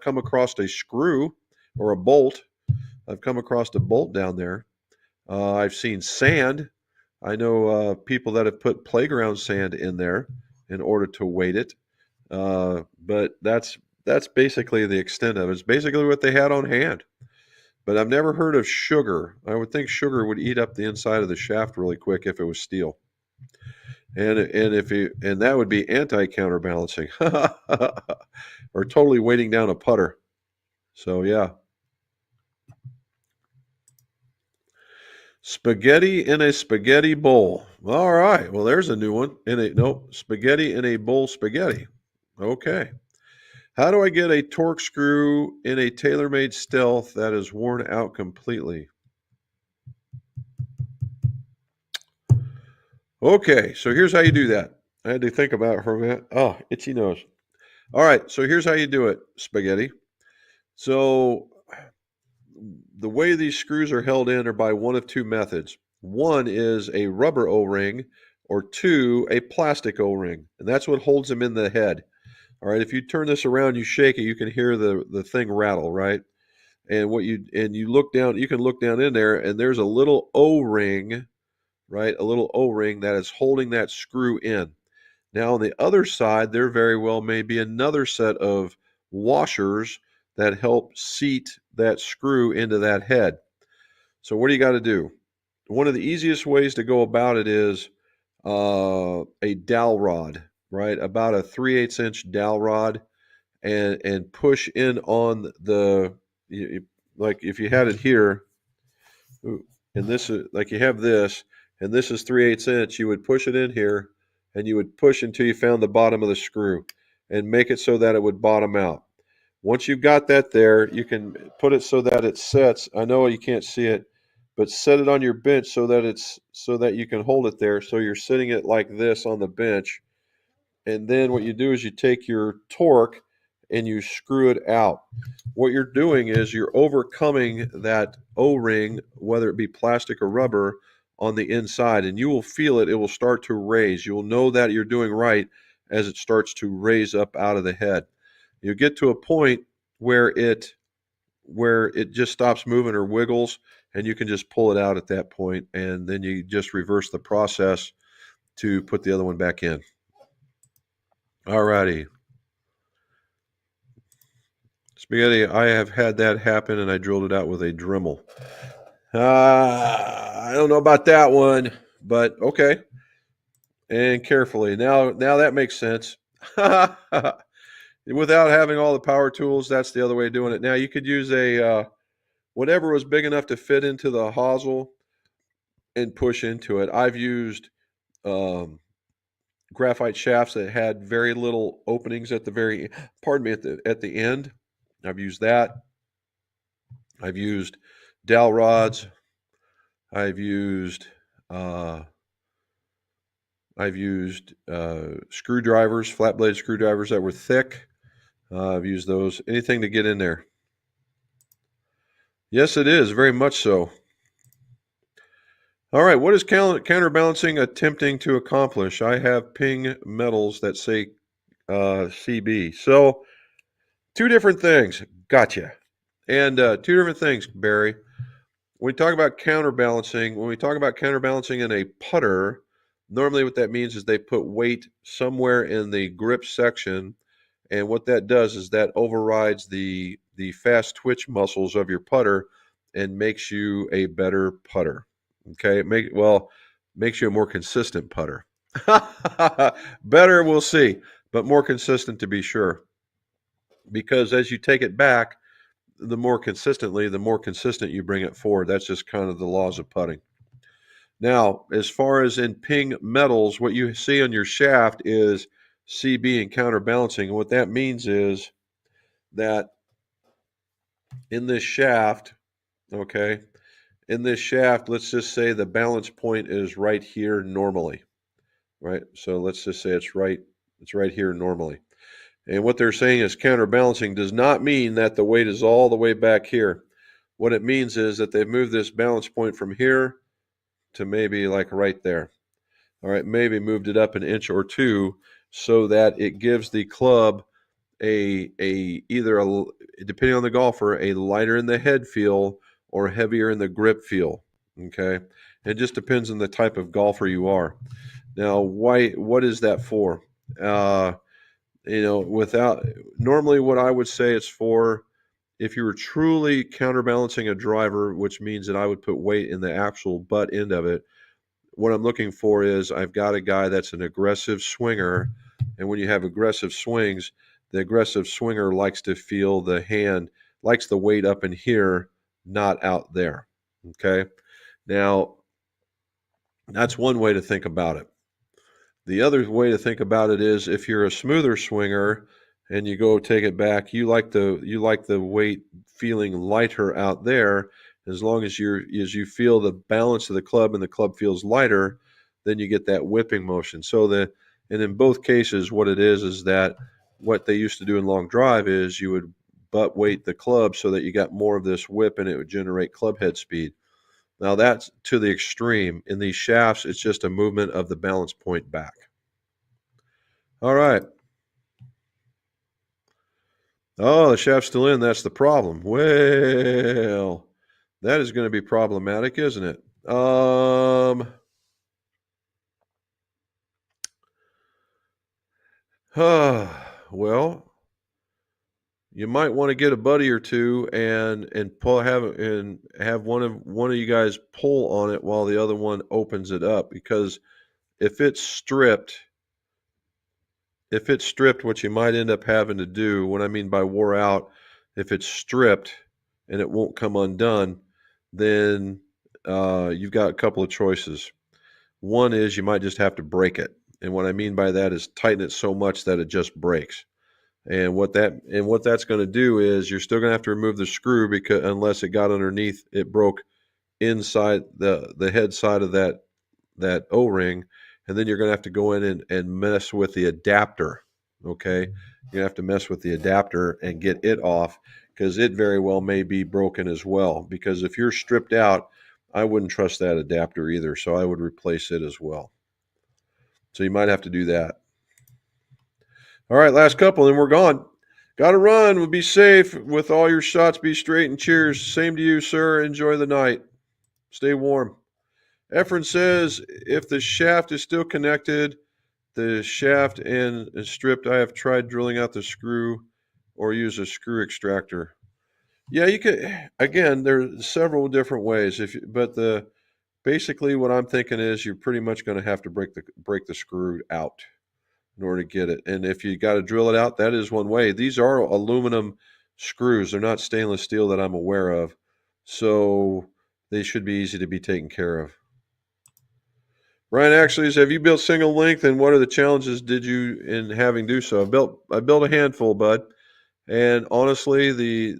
come across a screw or a bolt. I've come across a bolt down there. I've seen sand. I know people that have put playground sand in there in order to weight it. But That's basically the extent of it. It's basically what they had on hand. But I've never heard of sugar. I would think sugar would eat up the inside of the shaft really quick if it was steel. And that would be anti counterbalancing, or totally weighting down a putter. So yeah, spaghetti in a spaghetti bowl. All right. Well, there's a new one. Spaghetti in a bowl. Spaghetti. Okay. How do I get a torque screw in a TaylorMade Stealth that is worn out completely? Okay, so here's how you do that. I had to think about it for a minute. Oh, itchy nose. All right, so here's how you do it, spaghetti. So the way these screws are held in are by one of two methods. One is a rubber O-ring, or two, a plastic O-ring, and that's what holds them in the head. All right, if you turn this around, you shake it, you can hear the thing rattle, right? And you look down, you can look down in there, and there's a little O-ring, right? A little O-ring that is holding that screw in. Now, on the other side, there very well may be another set of washers that help seat that screw into that head. So, what do you got to do? One of the easiest ways to go about it is a dowel rod, right? About a 3/8 inch dowel rod, and push in on like if you had it here, and this is like you have this, and this is 3/8 inch, you would push it in here, and you would push until you found the bottom of the screw, and make it so that it would bottom out. Once you've got that there, you can put it so that it sets. I know you can't see it, but set it on your bench so that you can hold it there. So you're sitting it like this on the bench, and then what you do is you take your torque and you screw it out. What you're doing is you're overcoming that O-ring, whether it be plastic or rubber, on the inside, and you will feel it. It will start to raise. You will know that you're doing right as it starts to raise up out of the head. You get to a point where it just stops moving or wiggles, and you can just pull it out at that point, and then you just reverse the process to put the other one back in. All righty. Spaghetti, I have had that happen, and I drilled it out with a Dremel. I don't know about that one, but okay. And carefully. Now that makes sense. Without having all the power tools, that's the other way of doing it. Now you could use a whatever was big enough to fit into the hosel and push into it. I've used um, graphite shafts that had very little openings at the at the end. I've used that. I've used dowel rods. I've used uh, screwdrivers, flat blade screwdrivers that were thick. I've used those. Anything to get in there. Yes, it is very much so. All right, what is counterbalancing attempting to accomplish? I have ping medals that say CB. So two different things. Gotcha. And two different things, Barry. When we talk about counterbalancing in a putter, normally what that means is they put weight somewhere in the grip section, and what that does is that overrides the fast twitch muscles of your putter and makes you a better putter. Okay, makes you a more consistent putter. Better, we'll see, but more consistent to be sure. Because as you take it back, the more consistent you bring it forward. That's just kind of the laws of putting. Now, as far as in ping metals, what you see on your shaft is CB and counterbalancing. And what that means is that in this shaft, okay, let's just say the balance point is right here normally, right? So let's just say it's right here normally. And what they're saying is counterbalancing does not mean that the weight is all the way back here. What it means is that they've moved this balance point from here to maybe like right there. All right, maybe moved it up an inch or two so that it gives the club either depending on the golfer, a lighter in the head feel or heavier in the grip feel. Okay, it just depends on the type of golfer you are. Now, what is that for? Without normally what I would say it's for if you were truly counterbalancing a driver, which means that I would put weight in the actual butt end of it. What I'm looking for is I've got a guy that's an aggressive swinger, and when you have aggressive swings, the aggressive swinger likes to feel the hand, likes the weight up in here, not out there. Okay. Now, that's one way to think about it. The other way to think about it is if you're a smoother swinger and you go take it back, you like the weight feeling lighter out there. As long as you feel the balance of the club and the club feels lighter, then you get that whipping motion. And in both cases, what it is that what they used to do in long drive is you would butt weight the club so that you got more of this whip and it would generate club head speed. Now that's to the extreme. In these shafts, it's just a movement of the balance point back. All right. Oh, the shaft's still in. That's the problem. Well, that is going to be problematic, isn't it? Well, you might want to get a buddy or two and have one of you guys pull on it while the other one opens it up, because if it's stripped, what you might end up having to do, what I mean by wore out, if it's stripped and it won't come undone, then you've got a couple of choices. One is you might just have to break it. And what I mean by that is tighten it so much that it just breaks. And what that's going to do is you're still going to have to remove the screw, because unless it got underneath, it broke inside the head side of that O-ring, and then you're going to have to go in and mess with the adapter. Okay, you're going to have to mess with the adapter and get it off, because it very well may be broken as well. Because if you're stripped out, I wouldn't trust that adapter either, so I would replace it as well. So you might have to do that. All right, last couple, and we're gone. Got to run. We'll be safe with all your shots. Be straight, and cheers. Same to you, sir. Enjoy the night. Stay warm. Efren says, if the shaft is still connected, the shaft and is stripped, I have tried drilling out the screw or use a screw extractor. Yeah, you could. Again, there's several different ways. But the basically what I'm thinking is you're pretty much going to have to break the screw out in order to get it. And if you got to drill it out, that is one way. These are aluminum screws. They're not stainless steel that I'm aware of. So they should be easy to be taken care of. Ryan actually says, have you built single length, and what are the challenges did you in having do so? I built a handful, bud. And honestly, the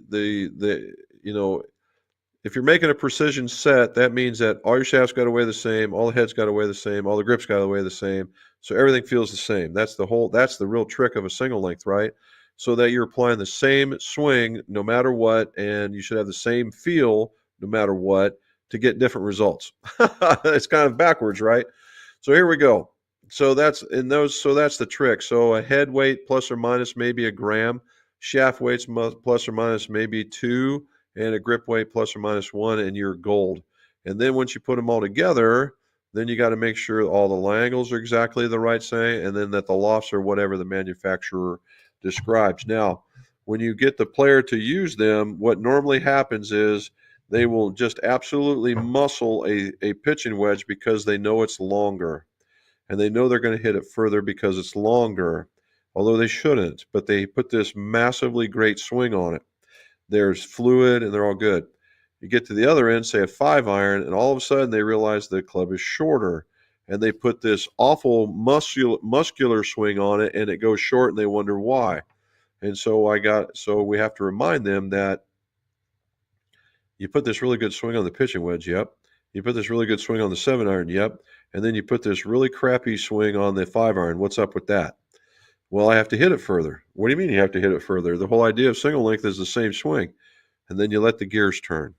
if you're making a precision set, that means that all your shafts got to weigh the same, all the heads got to weigh the same, all the grips got to weigh the same, so everything feels the same. That's the real trick of a single length, right? So that you're applying the same swing no matter what, and you should have the same feel no matter what to get different results. It's kind of backwards, right? So here we go. So that's the trick. So a head weight plus or minus maybe a gram, shaft weights plus or minus maybe 2, and a grip weight plus or minus 1, and you're gold. And then once you put them all together, then you got to make sure all the angles are exactly the right say, and then that the lofts are whatever the manufacturer describes. Now, when you get the player to use them, what normally happens is they will just absolutely muscle a pitching wedge because they know it's longer, and they know they're going to hit it further because it's longer, although they shouldn't, but they put this massively great swing on it. There's fluid and they're all good. You get to the other end, say a 5-iron, and all of a sudden they realize the club is shorter, and they put this awful muscular swing on it, and it goes short, and they wonder why. And so we have to remind them that you put this really good swing on the pitching wedge, yep. You put this really good swing on the 7-iron, yep. And then you put this really crappy swing on the 5-iron. What's up with that? Well, I have to hit it further. What do you mean you have to hit it further? The whole idea of single length is the same swing. And then you let the gears turn.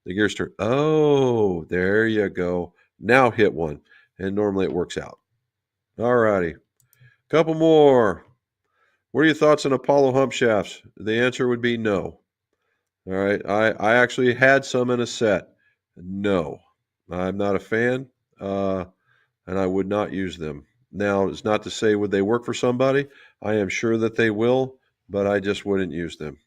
The gears turn. Oh, there you go. Now hit one. And normally it works out. All righty. Couple more. What are your thoughts on Apollo hump shafts? The answer would be no. All right. I actually had some in a set. No. I'm not a fan. And I would not use them. Now, it's not to say would they work for somebody. I am sure that they will, but I just wouldn't use them.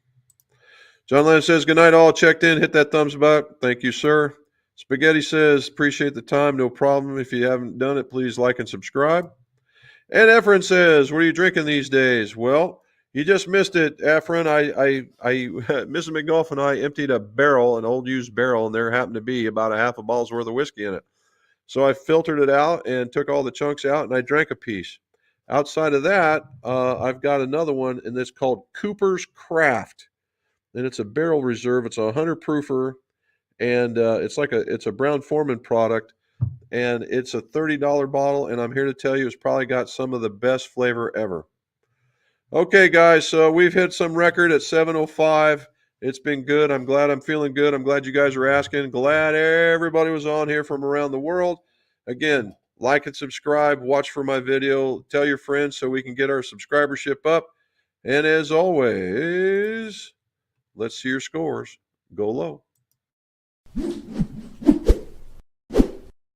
John Lennon says, good night, all. Checked in. Hit that thumbs up. Thank you, sir. Spaghetti says, appreciate the time. No problem. If you haven't done it, please like and subscribe. And Efren says, what are you drinking these days? Well, you just missed it, Efren. Mrs. McGolf and I emptied a barrel, an old used barrel, and there happened to be about a half a bottle's worth of whiskey in it. So I filtered it out and took all the chunks out, and I drank a piece. Outside of that, I've got another one, and it's called Cooper's Craft, and it's a barrel reserve. It's a 100 proofer, and it's a Brown Forman product, and it's a $30 bottle, and I'm here to tell you it's probably got some of the best flavor ever. Okay, guys, so we've hit some record at 7:05. It's been good. I'm glad I'm feeling good. I'm glad you guys are asking. Glad everybody was on here from around the world. Again, like and subscribe. Watch for my video. Tell your friends so we can get our subscribership up. And as always, let's see your scores. Go low.